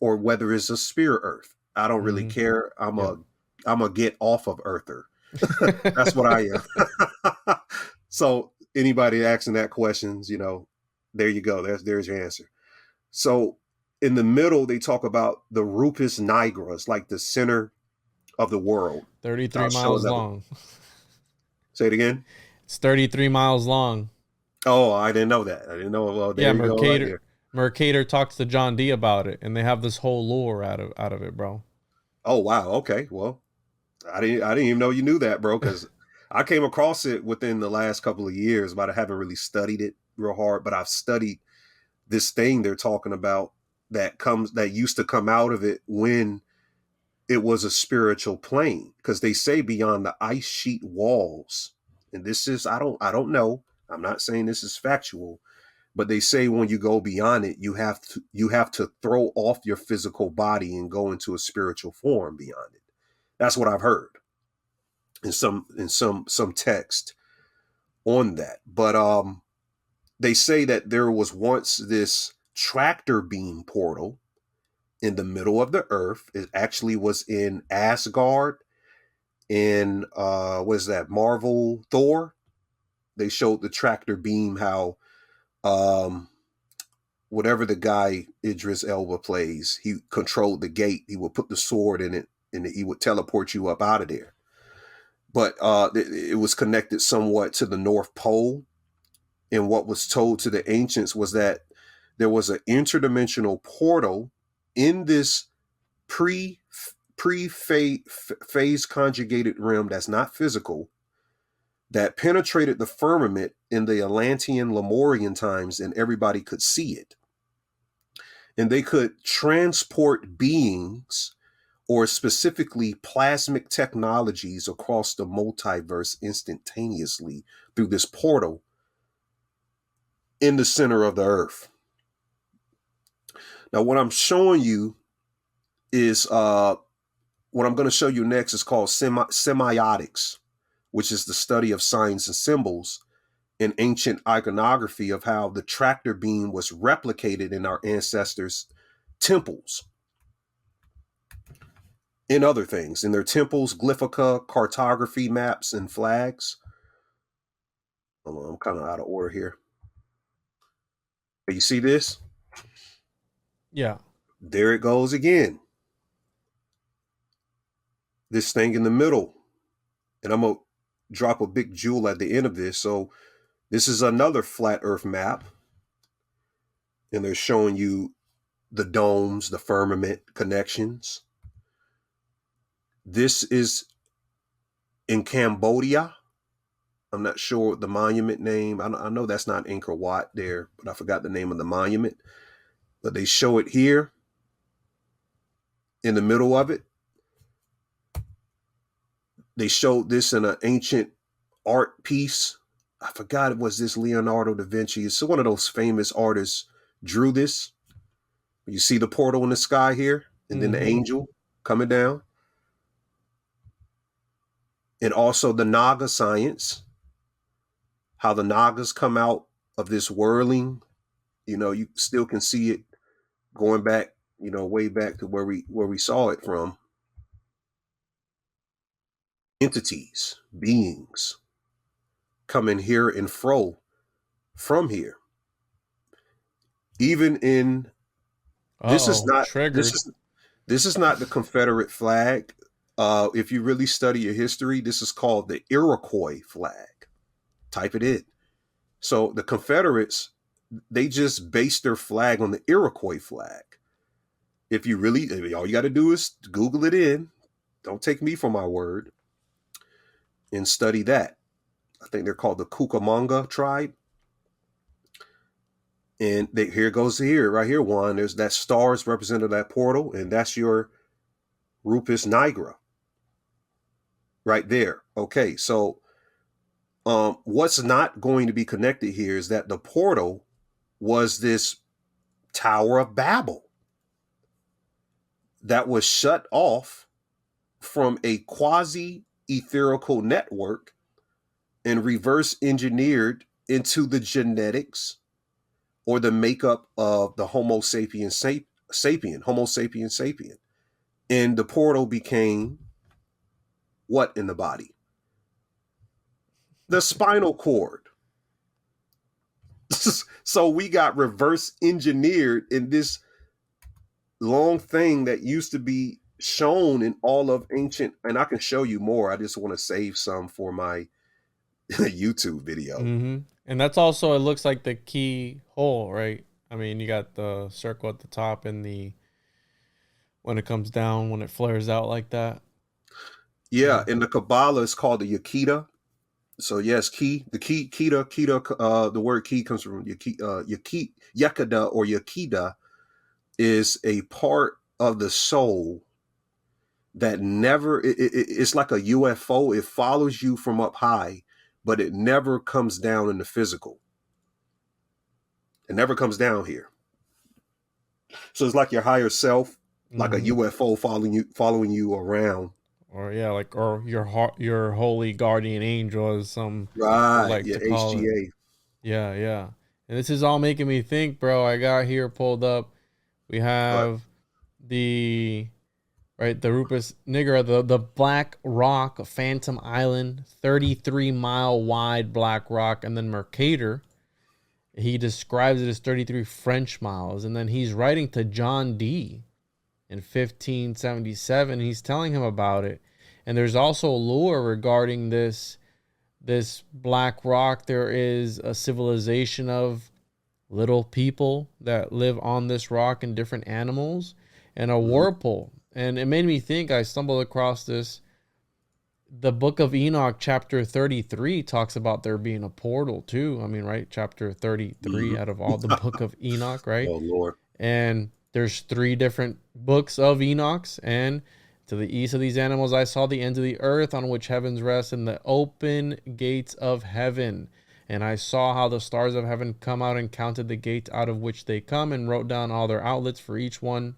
a spirit earth. I don't really care. I'm a get off of earther. That's what I am. So anybody asking that questions, there you go. There's your answer. So in the middle, they talk about the Rupus nigra. It's like the center of the world. 33 miles long. Say it again. It's 33 miles long. Oh, I didn't know that. I didn't know. Well, there you go. Right Mercator talks to John D about it, and they have this whole lore out of it, bro. Oh wow. Okay. Well, I didn't even know you knew that, bro. Because I came across it within the last couple of years, but I haven't really studied it real hard. But I've studied this thing they're talking about that used to come out of it when it was a spiritual plane, because they say beyond the ice sheet walls, and this is I don't know. I'm not saying this is factual, but they say when you go beyond it, you have to throw off your physical body and go into a spiritual form beyond it. That's what I've heard in some text on that. But they say that there was once this tractor beam portal in the middle of the earth. It actually was in Asgard, in what is that, Marvel Thor. They showed the tractor beam, how whatever the guy Idris Elba plays, he controlled the gate. He would put the sword in it and he would teleport you up out of there. But it was connected somewhat to the North Pole. And what was told to the ancients was that there was an interdimensional portal in this phase conjugated realm that's not physical, that penetrated the firmament in the Atlantean Lemurian times, and everybody could see it. And they could transport beings, or specifically plasmic technologies, across the multiverse instantaneously through this portal in the center of the earth. Now, what I'm showing you is what I'm going to show you next is called Semiotics, which is the study of signs and symbols in ancient iconography, of how the tractor beam was replicated in our ancestors' temples, in other things, in their temples, glyphica, cartography, maps, and flags. Hold on, I'm kind of out of order here. You see this? Yeah. There it goes again. This thing in the middle. And I'm going to drop a big jewel at the end of this. So this is another flat earth map. And they're showing you the domes, the firmament connections. This is in Cambodia. I'm not sure the monument name. I know that's not Angkor Wat there, but I forgot the name of the monument. But they show it here in the middle of it. They showed this in an ancient art piece. I forgot it was this Leonardo da Vinci. It's one of those famous artists drew this. You see the portal in the sky here, and then the angel coming down. And also the Naga science, how the Nagas come out of this whirling. You still can see it going back, way back to where we saw it from. Entities, beings coming here and fro from here. Even in this is not triggered. This is not the Confederate flag. If you really study your history, this is called the Iroquois flag. Type it in. So the Confederates, they just based their flag on the Iroquois flag. If you really, all you got to do is Google it in. Don't take me for my word. And study that. I think they're called the Cucamonga tribe. And here goes here, right here, Juan. There's that stars represented that portal, and that's your Rupus nigra. Right there. Okay, so what's not going to be connected here is that the portal was this Tower of Babel that was shut off from a quasi-etherical network and reverse engineered into the genetics or the makeup of the Homo sapiens sapien. And the portal became what in the body? The spinal cord. So we got reverse engineered in this long thing that used to be shown in all of ancient, and I can show you more. I just want to save some for my YouTube video. Mm-hmm. And that's also, it looks like the key hole, right? I mean, you got the circle at the top and when it comes down, when it flares out like that. Yeah, in the Kabbalah, it's called the Yakida. So yes, Kita, the word key comes from Yakida or Yakida is a part of the soul that never, it's like a UFO. It follows you from up high, but it never comes down in the physical. It never comes down here. So it's like your higher self, like a UFO following you around. Or yeah, like, or your holy guardian angel is some right, like yeah, to call HGA. It. Yeah. And this is all making me think, bro. I got here pulled up. We have the Rupus Nigra, the Black Rock Phantom Island, 33-mile wide black rock, and then Mercator. He describes it as 33 French miles, and then he's writing to John Dee in 1577. He's telling him about it, and there's also lore regarding this black rock. There is a civilization of little people that live on this rock and different animals, and a whirlpool. And it made me think, I stumbled across this. The book of Enoch, chapter 33, talks about there being a portal too. I mean, right? Chapter 33 out of all the book of Enoch, right? Oh, Lord. And there's 3 different books of Enoch's. And to the east of these animals, I saw the ends of the earth on which heavens rest and the open gates of heaven. And I saw how the stars of heaven come out and counted the gates out of which they come and wrote down all their outlets for each one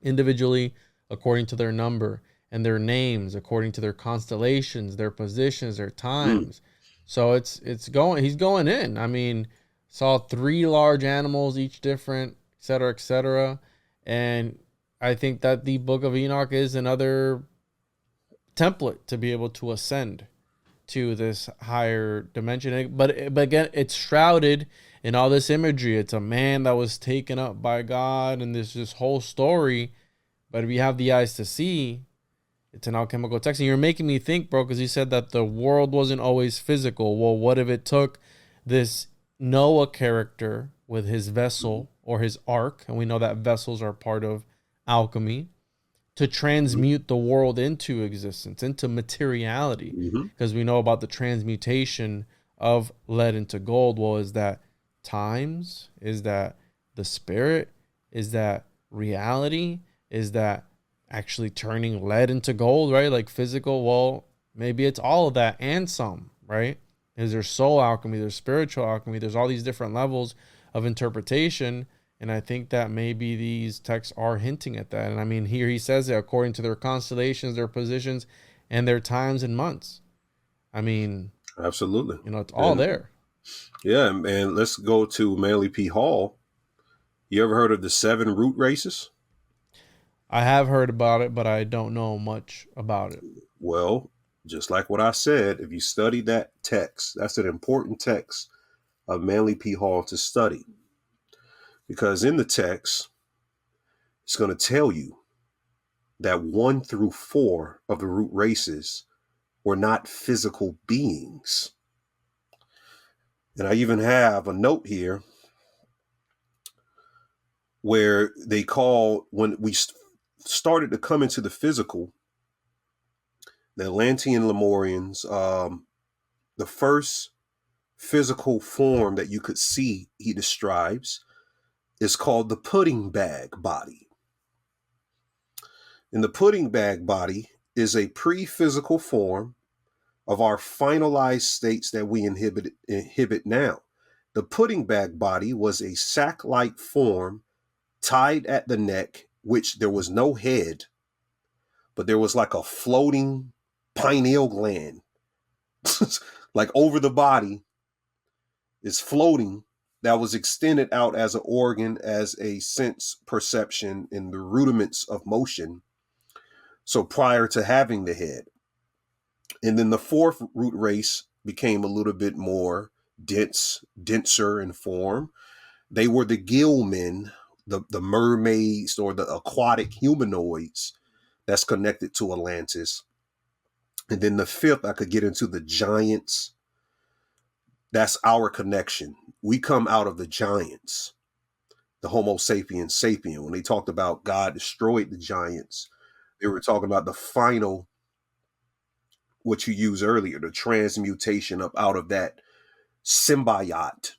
individually according to their number, and their names according to their constellations, their positions, their times. So he's going in. I mean, saw 3 large animals, each different, et cetera. And I think that the book of Enoch is another template to be able to ascend to this higher dimension. But again, it's shrouded in all this imagery. It's a man that was taken up by God, and this whole story. But if you have the eyes to see, it's an alchemical text. And you're making me think, bro, because you said that the world wasn't always physical. Well, what if it took this Noah character with his vessel or his ark, and we know that vessels are part of alchemy, to transmute the world into existence, into materiality? Because we know about the transmutation of lead into gold. Well, is that times? Is that the spirit? Is that reality? Is that actually turning lead into gold, right? Like physical? Well, maybe it's all of that and some, right? Is there soul alchemy? There's spiritual alchemy. There's all these different levels of interpretation. And I think that maybe these texts are hinting at that. And I mean, here he says it according to their constellations, their positions, and their times and months. I mean, absolutely. It's all there. Yeah. And let's go to Manly P. Hall. You ever heard of the 7 root races? I have heard about it, but I don't know much about it. Well, just like what I said, if you study that text, that's an important text of Manly P. Hall to study. Because in the text, it's going to tell you that 1 through 4 of the root races were not physical beings. And I even have a note here where they call, when we started to come into the physical, the Atlantean Lemurians, the first physical form that you could see, he describes, is called the pudding bag body. And the pudding bag body is a pre-physical form of our finalized states that we inhibit now. The pudding bag body was a sack-like form tied at the neck, which there was no head, but there was like a floating pineal gland, like over the body is floating, that was extended out as an organ, as a sense perception in the rudiments of motion. So prior to having the head. And then the 4th root race became a little bit more denser in form. They were the gill men, the mermaids, or the aquatic humanoids that's connected to Atlantis. And then the 5th, I could get into the giants. That's our connection. We come out of the giants, the Homo sapiens sapien. When they talked about God destroyed the giants, they were talking about the final, what you used earlier, the transmutation up out of that symbiote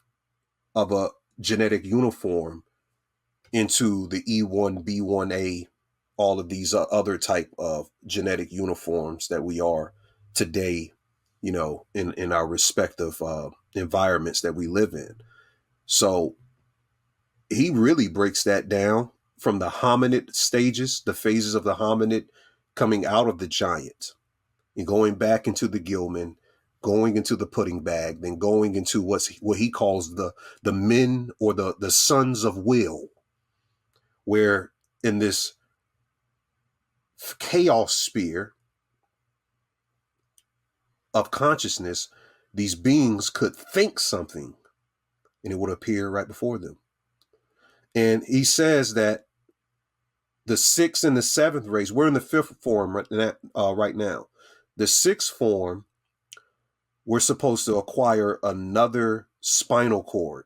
of a genetic uniform into the E1, B1A, all of these other type of genetic uniforms that we are today, you know, in our respective environments that we live in. So he really breaks that down from the hominid stages, the phases of the hominid coming out of the giant and going back into the gillman, going into the pudding bag, then going into what he calls the men, or the sons of will, where in this chaos sphere of consciousness, these beings could think something and it would appear right before them. And he says that the 6th and the 7th race, we're in the 5th form right now. The 6th form, we're supposed to acquire another spinal cord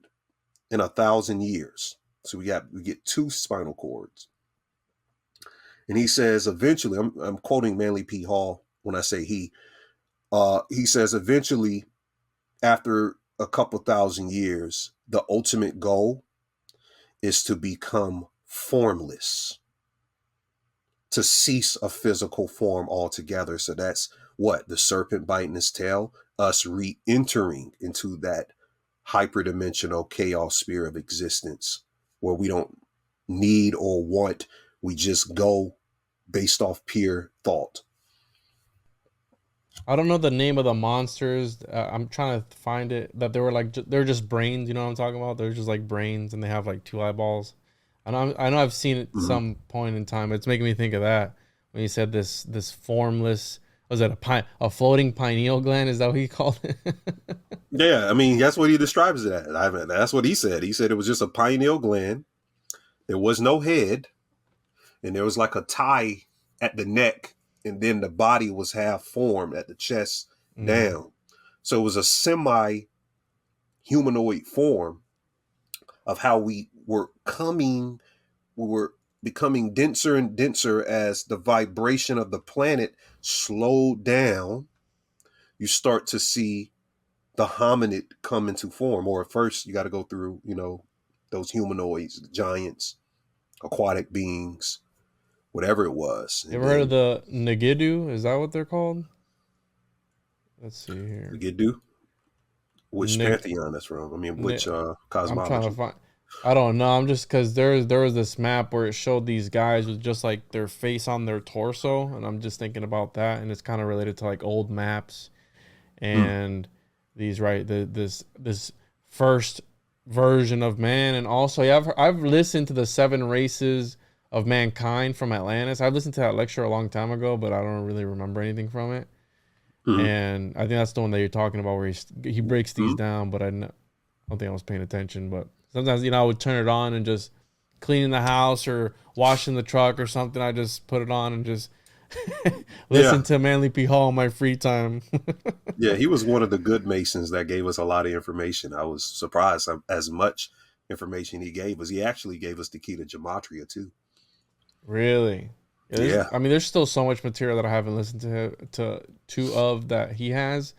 in 1,000 years. So we get 2 spinal cords. And he says eventually, I'm quoting Manly P. Hall when I say he says eventually, after a couple thousand years, the ultimate goal is to become formless, to cease a physical form altogether. So that's what? The serpent biting his tail, us re-entering into that hyperdimensional chaos sphere of existence where we don't need or want, we just go based off pure thought. I don't know the name of the monsters. I'm trying to find it. That they were like they're just brains. You know what I'm talking about? They're just like brains, and they have like 2 eyeballs. I know I've seen it some point in time. It's making me think of that when you said this formless. Was it a floating pineal gland? Is that what he called it? Yeah, I mean that's what he describes it as. I mean, that's what he said. He said it was just a pineal gland. There was no head, and there was like a tie at the neck. And then the body was half formed at the chest down. So it was a semi-humanoid form of how we were becoming denser and denser as the vibration of the planet slowed down. You start to see the hominid come into form. Or at first you got to go through, you know, those humanoids, giants, aquatic beings, whatever it was. You ever heard of the Nagidu? Is that what they're called? Let's see here. Nagidu? Which pantheon that's from? I mean, which cosmology? I'm trying to find. I don't know. I'm just because there was this map where it showed these guys with just like their face on their torso, and I'm just thinking about that, and it's kind of related to like old maps and these this first version of man, and also I've listened to the 7 races of mankind from Atlantis. I've listened to that lecture a long time ago, but I don't really remember anything from it. And I think that's the one that you're talking about, where he breaks these down, but I don't think I was paying attention. But sometimes, you know, I would turn it on and just cleaning the house or washing the truck or something, I just put it on and just Yeah. listen to Manly P. Hall in my free time. Yeah, he was one of the good Masons that gave us a lot of information. I was surprised as much information he gave us. He actually gave us the key to gematria too. Really? Yeah, Yeah. I mean, there's still so much material that I haven't listened to of that he has,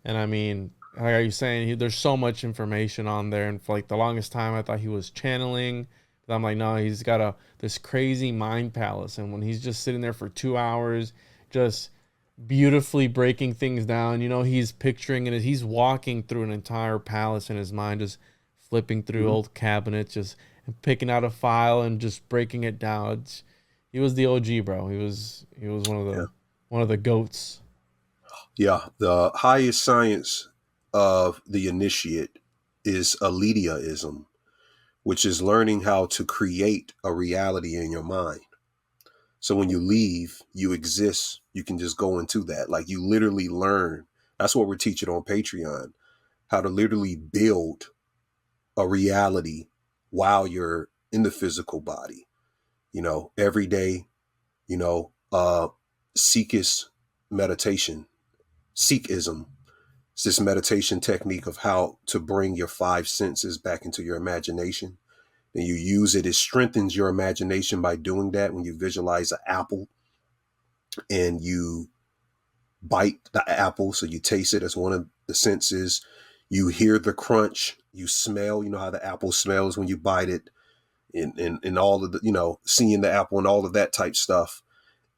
and I mean, like are you saying, there's so much information on there, and for like the longest time, I thought he was channeling. But I'm like, no, he's got this crazy mind palace, and when he's just sitting there for 2 hours, just beautifully breaking things down, he's picturing it. He's walking through an entire palace in his mind, just flipping through old cabinets, just picking out a file and just breaking it down. He was the OG, bro. He was one of the goats. Yeah. The highest science of the initiate is Aletheism, which is learning how to create a reality in your mind. So when you leave, you exist. You can just go into that. Like you literally learn. That's what we're teaching on Patreon, how to literally build a reality while you're in the physical body. Every day, Sikhism meditation, Sikhism. It's this meditation technique of how to bring your five senses back into your imagination. And you use it. It strengthens your imagination by doing that. When you visualize an apple and you bite the apple, so you taste it as one of the senses. You hear the crunch. You smell. You know how the apple smells when you bite it, and all of the seeing the apple and all of that type stuff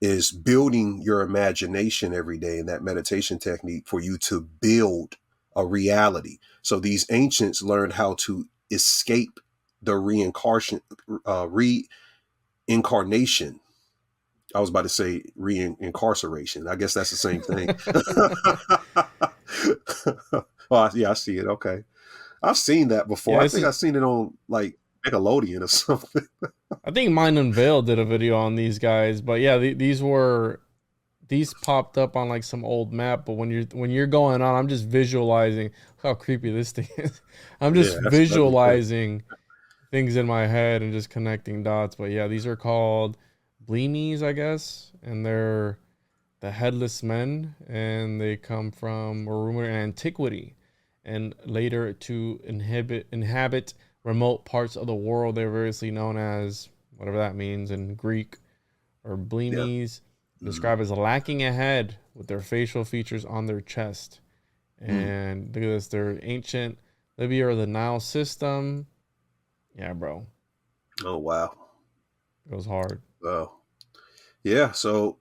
is building your imagination every day in that meditation technique for you to build a reality. So these ancients learned how to escape the reincarnation. I was about to say reincarceration. I guess that's the same thing. Well, yeah, I see it. Okay. I've seen that before. Yeah, I think I've seen it on like Nickelodeon or something. I think Mind Unveiled did a video on these guys, but yeah, these popped up on like some old map. But when you're going on, I'm just visualizing how creepy this thing is. I'm just visualizing things in my head and just connecting dots. But yeah, these are called Bleemies, I guess, and they're the headless men, and they come from a rumor in antiquity, and later to inhabit remote parts of the world. They're variously known as whatever that means in Greek, or Bleemies, described as lacking a head with their facial features on their chest. And look at this, they're ancient Libya or the Nile system. Yeah, bro. Oh, wow. It goes hard. Wow. Yeah, so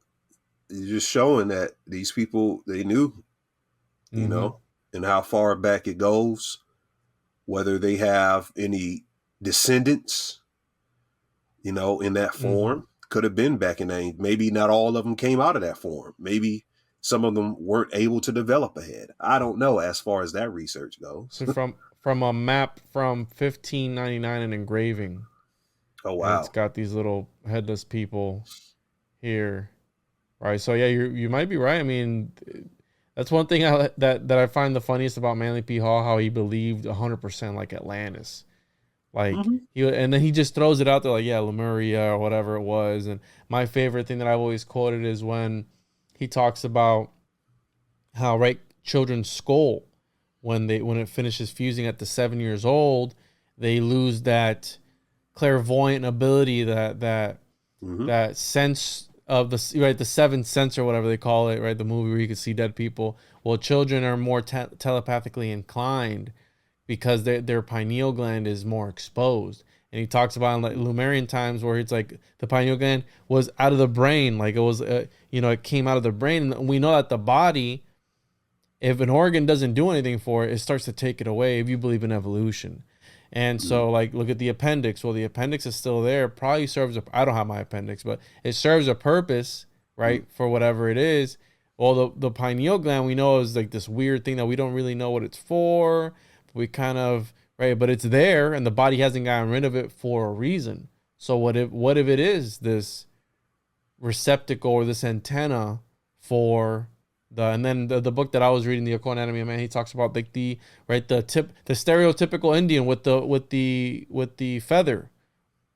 you're just showing that these people, they knew, and how far back it goes, whether they have any descendants, in that form. Could have been back in that. Maybe not all of them came out of that form. Maybe some of them weren't able to develop a head. I don't know as far as that research goes. So from a map from 1599, an engraving. Oh, wow. It's got these little headless people here. Right. So yeah, you might be right. I mean, that's one thing that I find the funniest about Manly P. Hall, how he believed 100% like Atlantis. Like and then he just throws it out there like, yeah, Lemuria or whatever it was. And my favorite thing that I've always quoted is when he talks about how children's skull, when it finishes fusing at the 7 years old, they lose that clairvoyant ability, that sense of the seventh sense or whatever they call it, right? The movie where you can see dead people. Well, children are more telepathically inclined because their pineal gland is more exposed. And he talks about in like Lemurian times where it's like the pineal gland was out of the brain, like it was, it came out of the brain. And we know that the body, if an organ doesn't do anything for it, it starts to take it away. If you believe in evolution. And so, like, look at the appendix. Well, the appendix is still there. Probably serves I don't have my appendix, but it serves a purpose, right, for whatever it is. Well, the pineal gland we know is like this weird thing that we don't really know what it's for. We kind of, right, but it's there, and the body hasn't gotten rid of it for a reason. So what if it is this receptacle or this antenna for and then the book that I was reading, the Occult Anatomy of Man, he talks about like the stereotypical Indian with the feather,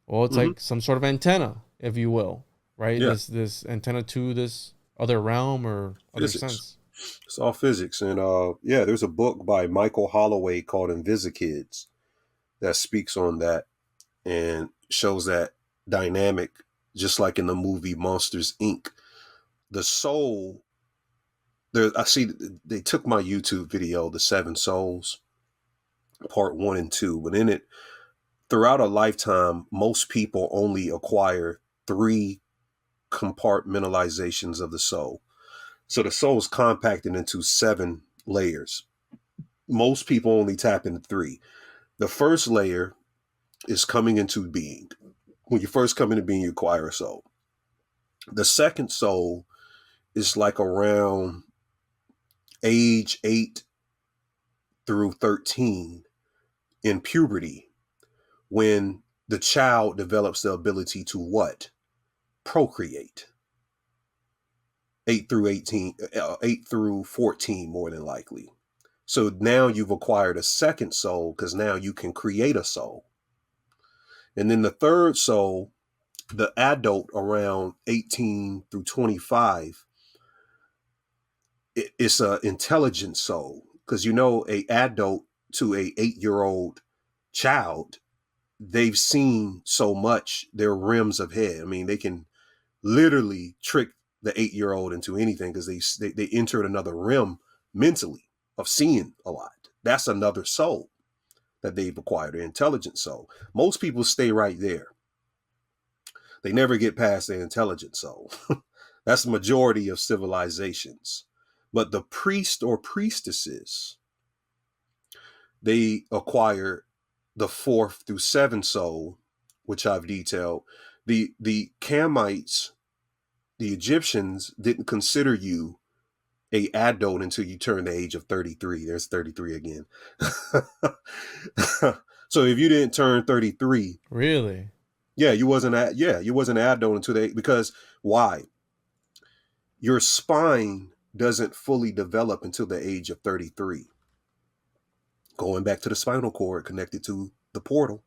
Well, it's Hmm. like some sort of antenna, if you will, right? Yeah, This antenna to this other realm or other physics. sense. It's all physics. And yeah, there's a book by Michael Holloway called Invisikids that speaks on that and shows that dynamic, just like in the movie Monsters Inc. The soul, there I see they took my YouTube video, The Seven Souls, part 1 and 2, but in it, throughout a lifetime, most people only acquire 3 compartmentalizations of the soul. So the soul is compacted into 7 layers. Most people only tap into 3. The first layer is coming into being. When you first come into being, you acquire a soul. The second soul is like around age 8 through 13 in puberty, when the child develops the ability to what? Procreate. 8 through 18, 8 through 14, more than likely. So now you've acquired a second soul because now you can create a soul. And then the third soul, the adult around 18 through 25, it's an intelligent soul, because a adult to a 8-year-old child, they've seen so much. They're rims of head. I mean, they can literally trick the 8-year-old into anything because they entered another rim mentally of seeing a lot. That's another soul that they've acquired, an intelligent soul. Most people stay right there. They never get past their intelligent soul. That's the majority of civilizations. But the priest or priestesses, they acquire the 4th through 7th soul, which I've detailed. The Camites, the Egyptians, didn't consider you a adult until you turn the age of 33. There's 33 again. So if you didn't turn 33, Really? yeah, you wasn't an adult until because why? Your spine doesn't fully develop until the age of 33. Going back to the spinal cord connected to the portal,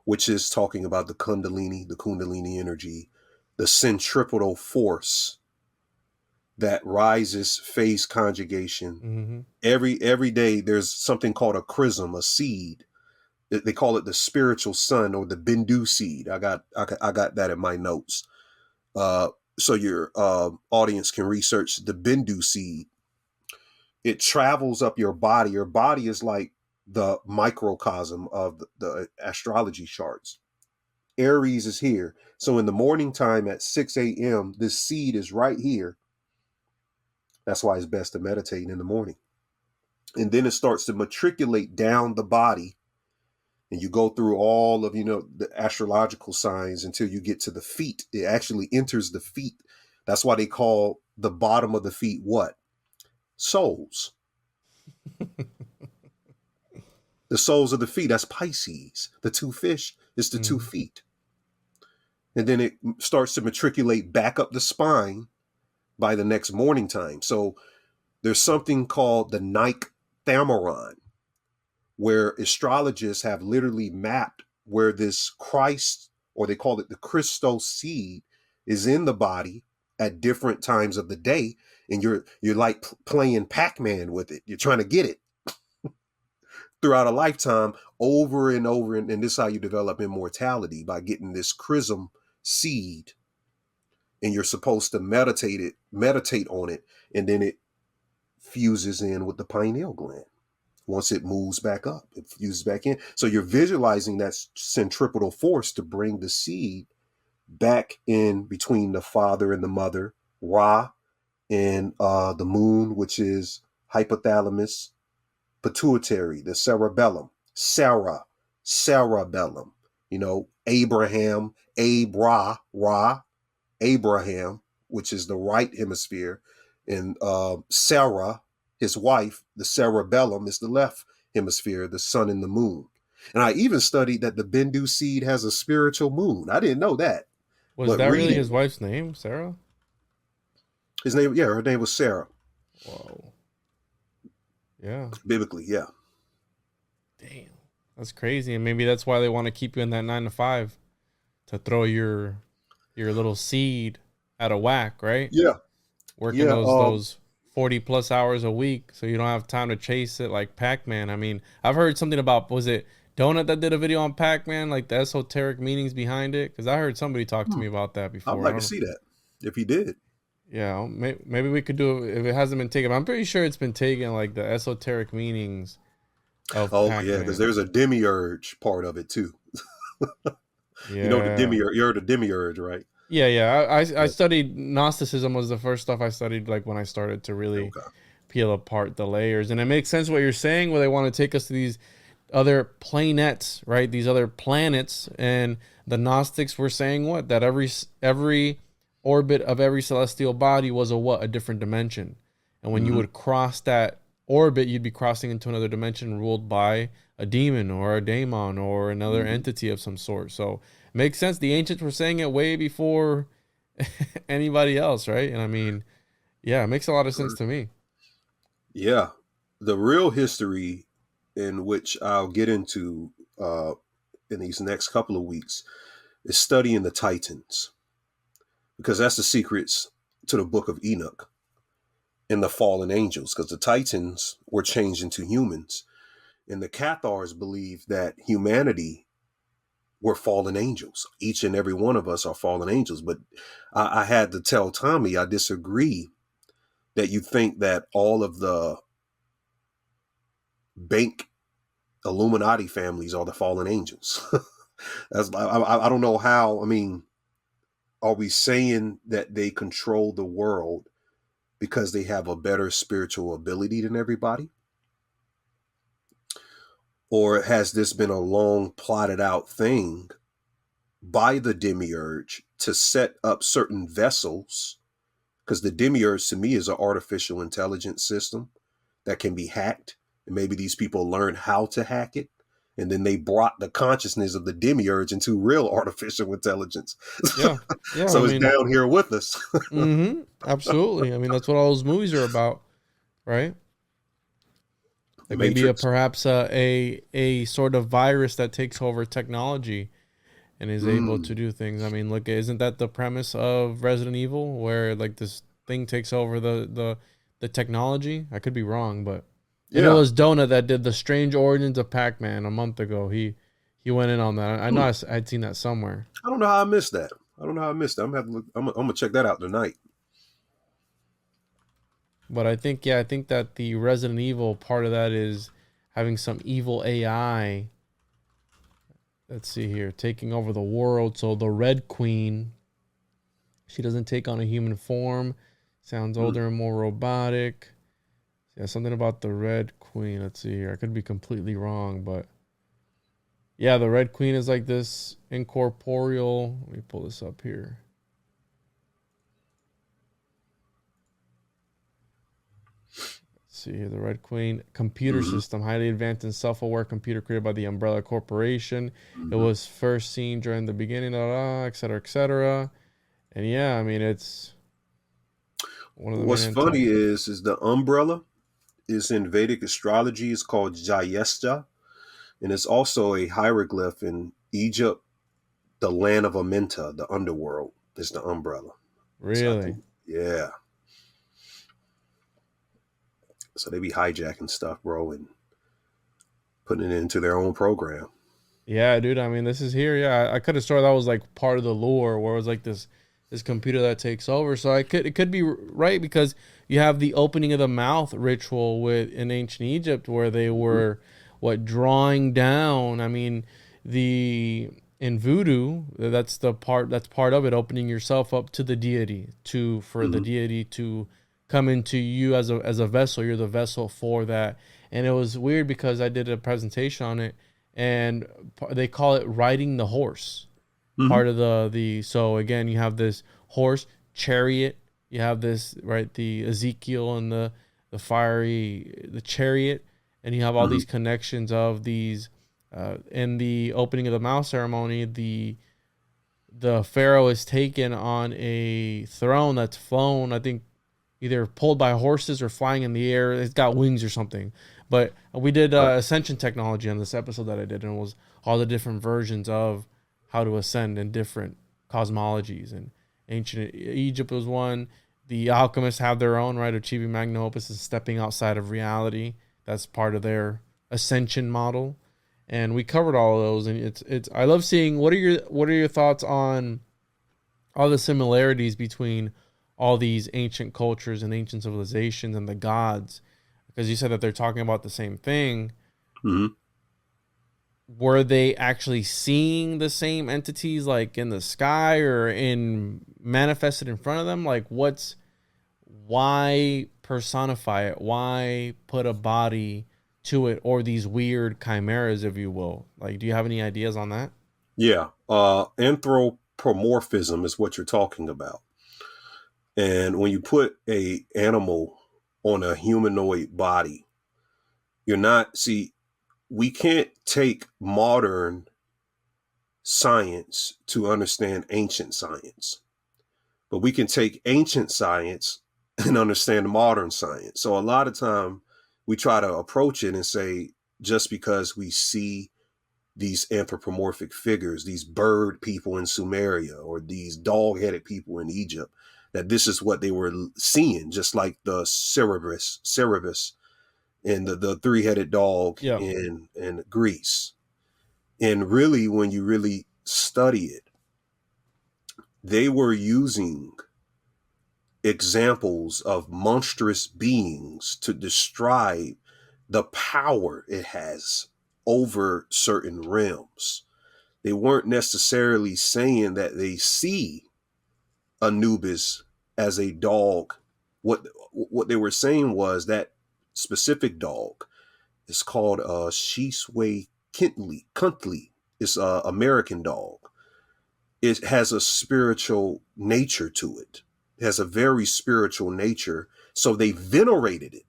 which is talking about the Kundalini energy, the centripetal force that rises phase conjugation. Mm-hmm. Every day there's something called a chrism, a seed. They call it the spiritual sun or the Bindu seed. I got that in my notes. So your audience can research the Bindu seed. It travels up your body. Your body is like the microcosm of the astrology charts. Aries is here. So in the morning time at 6 a.m., this seed is right here. That's why it's best to meditate in the morning. And then it starts to matriculate down the body. And you go through all of, the astrological signs until you get to the feet. It actually enters the feet. That's why they call the bottom of the feet what? Souls. The soles of the feet, that's Pisces. The 2 fish is the 2 feet. And then it starts to matriculate back up the spine by the next morning time. So there's something called the Nike Thamaron, where astrologists have literally mapped where this Christ, or they call it the Christos seed, is in the body at different times of the day. And you're like playing Pac-Man with it. You're trying to get it throughout a lifetime over and over. And this is how you develop immortality, by getting this chrism seed. And you're supposed to meditate on it. And then it fuses in with the pineal gland. Once it moves back up, it fuses back in. So you're visualizing that centripetal force to bring the seed back in between the father and the mother, Ra, and the moon, which is hypothalamus, pituitary, the cerebellum, cerebellum, Abraham, Abraham, which is the right hemisphere, and Sarah, his wife, the cerebellum is the left hemisphere, the sun and the moon. And I even studied that the Bindu seed has a spiritual moon. I didn't know that. Was But that really reading his wife's name, Sarah? her name was Sarah. Whoa. Yeah. Biblically, yeah. Damn. That's crazy. And maybe that's why they want to keep you in that 9 to 5. to throw your little seed at a whack, right? Yeah. Working Yeah. those 40 plus hours a week, so you don't have time to chase it like Pac-Man. I mean, I've heard something about, was it Donut that did a video on Pac-Man, like the esoteric meanings behind it? Because I heard somebody talk to me about that before. I'd like to see that if he did. Yeah, maybe we could do it if it hasn't been taken. I'm pretty sure it's been taken, like the esoteric meanings of Pac-Man. Yeah, because there's a Demiurge part of it too. Yeah. You know the Demiurge. You're the Demiurge, right? Yeah. I studied Gnosticism, was the first stuff I studied, like when I started to really peel apart the layers. And it makes sense what you're saying, where they want to take us to these other planets, right? These other planets. And the Gnostics were saying what? That every orbit of every celestial body was a different dimension. And when you would cross that orbit, you'd be crossing into another dimension ruled by a demon or a daemon or another entity of some sort. So it makes sense. The ancients were saying it way before anybody else, right? And I mean, yeah, it makes a lot of sense to me. Yeah. The real history, in which I'll get into in these next couple of weeks, is studying the Titans, because that's the secrets to the book of Enoch and the fallen angels, because the Titans were changed into humans. And the Cathars believe that humanity were fallen angels. Each and every one of us are fallen angels. But I had to tell Tommy, I disagree that you think that all of the bank Illuminati families are the fallen angels. I don't know how. I mean, are we saying that they control the world because they have a better spiritual ability than everybody? Or has this been a long plotted out thing by the Demiurge to set up certain vessels? Because the Demiurge, to me, is an artificial intelligence system that can be hacked. And maybe these people learned how to hack it. And then they brought the consciousness of the Demiurge into real artificial intelligence. Yeah. So it's down here with us. Absolutely. I mean, that's what all those movies are about, right? Like maybe perhaps a sort of virus that takes over technology and is able to do things. I mean, look, isn't that the premise of Resident Evil, where like this thing takes over the technology? I could be wrong, but it was Donut that did the Strange Origins of Pac-Man a month ago. He went in on that. I know I'd seen that somewhere. I don't know how I missed that. I'm gonna check that out tonight. But I think that the Resident Evil part of that is having some evil AI. Let's see here, taking over the world. So the Red Queen, she doesn't take on a human form. Sounds older and more robotic. Yeah, something about the Red Queen. Let's see here. I could be completely wrong, but yeah, the Red Queen is like this incorporeal. Let me pull this up here. See here, the Red Queen computer system, highly advanced and self-aware computer created by the Umbrella Corporation. It was first seen during the beginning, et cetera, et cetera. And yeah, I mean, it's one of the. What's funny is the Umbrella is in Vedic astrology. It's called Jayesta, and it's also a hieroglyph in Egypt. The land of Amenta, the underworld, is the Umbrella. Really? So yeah. So they be hijacking stuff, bro, and putting it into their own program. Yeah, dude. I mean, this is here. Yeah, I could have sworn that was like part of the lore, where it was like this computer that takes over. So it could be right, because you have the opening of the mouth ritual in ancient Egypt, where they were drawing down. I mean, in voodoo, that's part of it, opening yourself up to the deity, for the deity to come into you as a vessel. You're the vessel for that. And it was weird because I did a presentation on it, and they call it riding the horse. Part of so again, you have this horse chariot, you have this, right, the Ezekiel and the chariot, and you have all these connections of these in the opening of the mouth ceremony. The pharaoh is taken on a throne that's flown, I think either pulled by horses or flying in the air. It's got wings or something. But we did ascension technology on this episode that I did, and it was all the different versions of how to ascend in different cosmologies. And ancient Egypt was one. The alchemists have their own, right? Achieving magna opus is stepping outside of reality. That's part of their ascension model. And we covered all of those. And it's I love seeing what are your thoughts on all the similarities between all these ancient cultures and ancient civilizations and the gods, because you said that they're talking about the same thing. Mm-hmm. Were they actually seeing the same entities like in the sky or in manifested in front of them? Like why personify it? Why put a body to it, or these weird chimeras, if you will? Like, do you have any ideas on that? Yeah. Anthropomorphism is what you're talking about. And when you put a animal on a humanoid body, we can't take modern science to understand ancient science, but we can take ancient science and understand modern science. So a lot of time we try to approach it and say, just because we see these anthropomorphic figures, these bird people in Sumeria or these dog-headed people in Egypt, that this is what they were seeing, just like the Cerberus and the three-headed dog in Greece. And really, when you really study it, they were using examples of monstrous beings to describe the power it has over certain realms. They weren't necessarily saying that they see Anubis as a dog. What they were saying was that specific dog is called Shisui Kuntley. It's a American dog. It has a spiritual nature to it. It has a very spiritual nature. So they venerated it.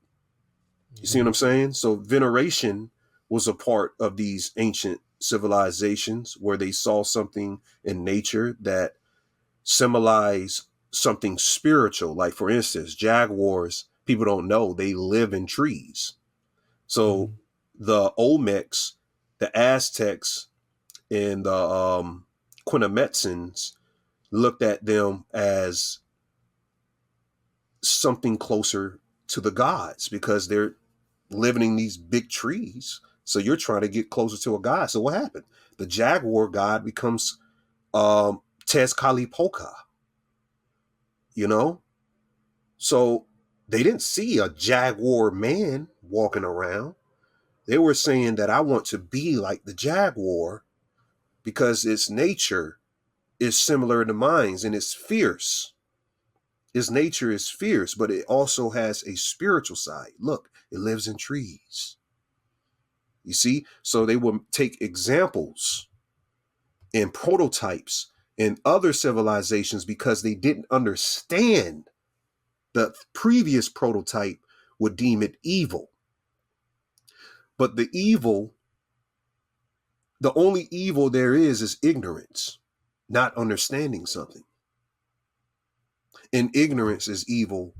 You see what I'm saying? So veneration was a part of these ancient civilizations where they saw something in nature that symbolized something spiritual. Like, for instance, jaguars, people don't know, they live in trees. So the Olmecs, the Aztecs, and the Quinametsins looked at them as something closer to the gods because they're living in these big trees. So you're trying to get closer to a god. So what happened? The jaguar god becomes Tezcatlipoca, So they didn't see a jaguar man walking around. They were saying that I want to be like the jaguar because its nature is similar to mine and it's fierce. Its nature is fierce, but it also has a spiritual side. Look, it lives in trees. You see? So they would take examples and prototypes in other civilizations because they didn't understand the previous prototype would deem it evil. But the only evil there is ignorance, not understanding something. And ignorance is evil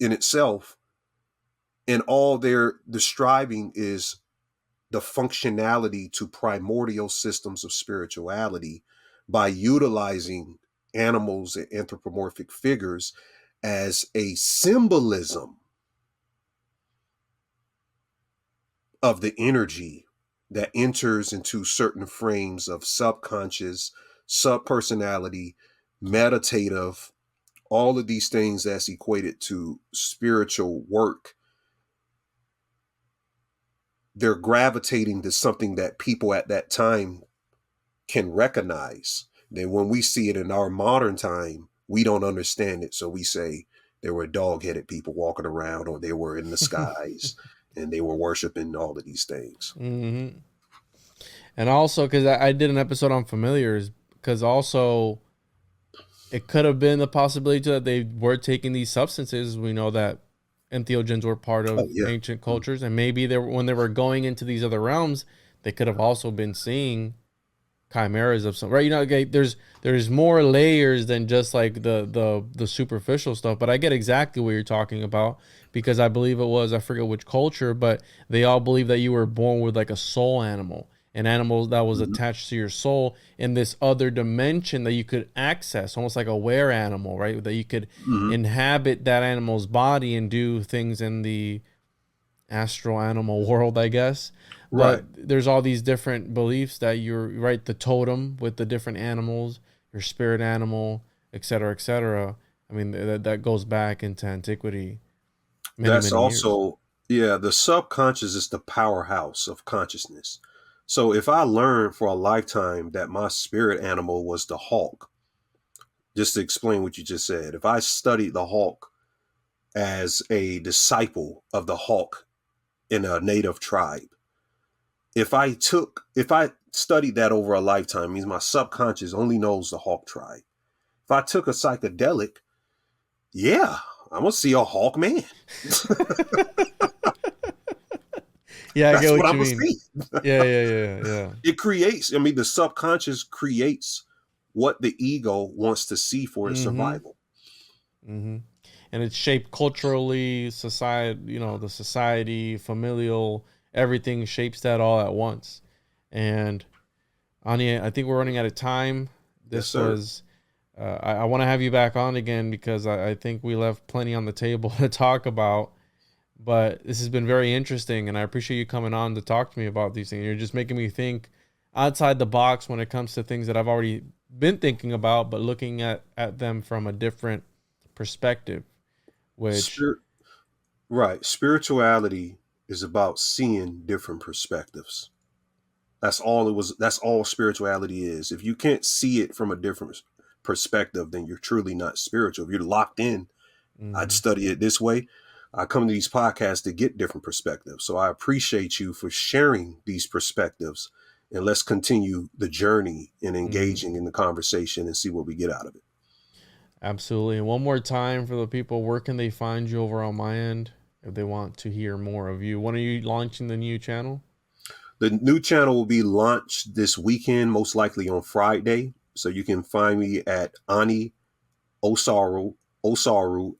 in itself. And all they're describing is the functionality to primordial systems of spirituality by utilizing animals and anthropomorphic figures as a symbolism of the energy that enters into certain frames of subconscious, subpersonality, meditative, all of these things that's equated to spiritual work. They're gravitating to something that people at that time can recognize. Then when we see it in our modern time, we don't understand it. So we say there were dog-headed people walking around, or they were in the skies and they were worshiping all of these things. Mm-hmm. And also, because I did an episode on familiars, because also it could have been the possibility that they were taking these substances. We know that entheogens were part of ancient cultures, and maybe when they were going into these other realms, they could have also been seeing chimeras of some, right? Okay, there's more layers than just like the superficial stuff. But I get exactly what you're talking about, because I believe it was, I forget which culture, but they all believe that you were born with like a soul animal, an animal that was attached to your soul in this other dimension that you could access, almost like a were animal, right? That you could inhabit that animal's body and do things in the astral animal world, I guess. Right. But there's all these different beliefs that you're right, the totem with the different animals, your spirit animal, etc., etc. I mean, that goes back into antiquity. That's Many years. also, yeah, the subconscious is the powerhouse of consciousness. So if I learned for a lifetime that my spirit animal was the hawk, just to explain what you just said, if I studied the hawk as a disciple of the hawk in a native tribe, if I studied that over a lifetime, means my subconscious only knows the hawk tribe. If I took a psychedelic, yeah, I'm gonna see a hawk man. Yeah, I That's get what what I'm you gonna mean. see. Yeah. It creates, I mean, the subconscious creates what the ego wants to see for its survival. And it's shaped culturally, society, the society, familial, everything shapes that all at once. And Ani, I think we're running out of time. Yes, This sir. was, I want to have you back on again because I think we left plenty on the table to talk about. But this has been very interesting, and I appreciate you coming on to talk to me about these things. You're just making me think outside the box when it comes to things that I've already been thinking about, but looking at them from a different perspective. Which, Right. Spirituality is about seeing different perspectives. That's all spirituality is. If you can't see it from a different perspective, then you're truly not spiritual. If you're locked in, I'd study it this way. I come to these podcasts to get different perspectives. So I appreciate you for sharing these perspectives, and let's continue the journey and engaging in the conversation and see what we get out of it. absolutely. And one more time for the people, where can they find you over on my end if they want to hear more of you? When are you launching the new channel? The new channel will be launched this weekend, most likely on Friday. So you can find me at Ani Osaru, ANIOSARU.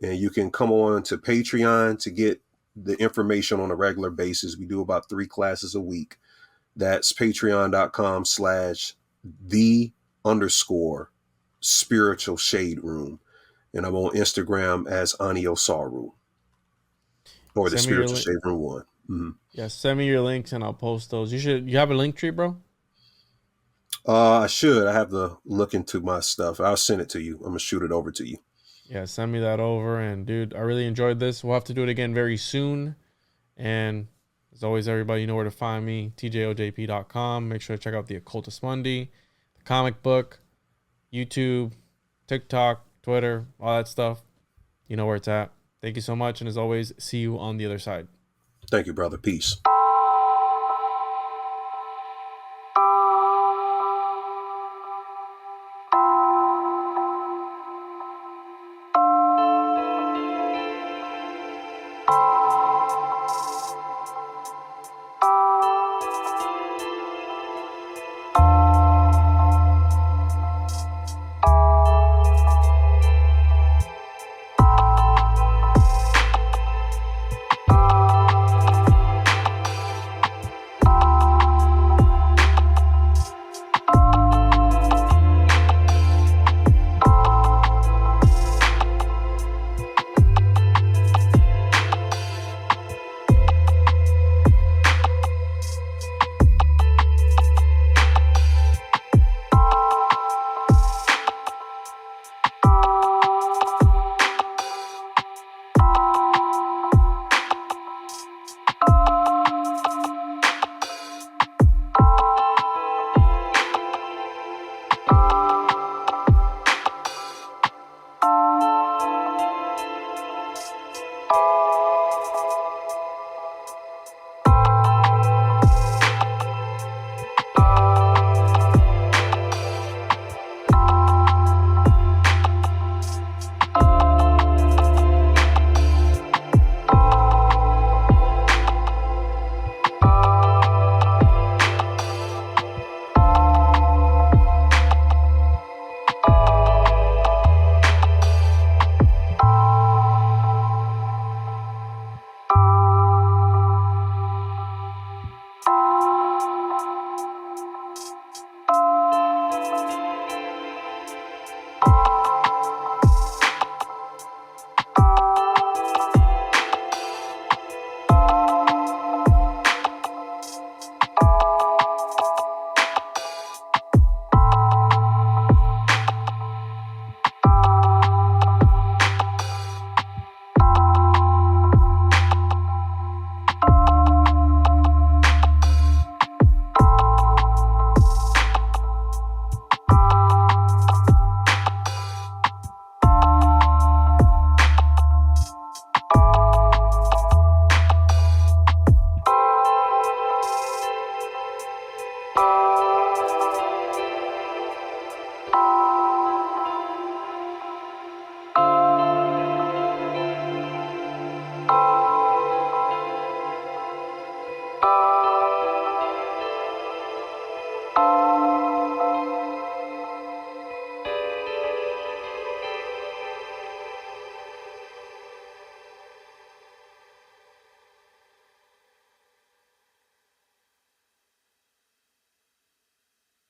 And you can come on to Patreon to get the information on a regular basis. We do about 3 classes a week. That's patreon.com/the_spiritual shade room. And I'm on Instagram as Ani Osaru, or the spiritual shade room 1. Yeah, send me your links and I'll post those. You have a link tree, bro? I should. I have to look into my stuff. I'll send it to you. I'm going to shoot it over to you. Yeah, send me that over. And dude, I really enjoyed this. We'll have to do it again very soon. And as always, everybody, you know where to find me, tjojp.com. Make sure to check out the Occultist Monday, the comic book, YouTube, TikTok, Twitter, all that stuff. You know where it's at. Thank you so much. And as always, see you on the other side. Thank you, brother. Peace.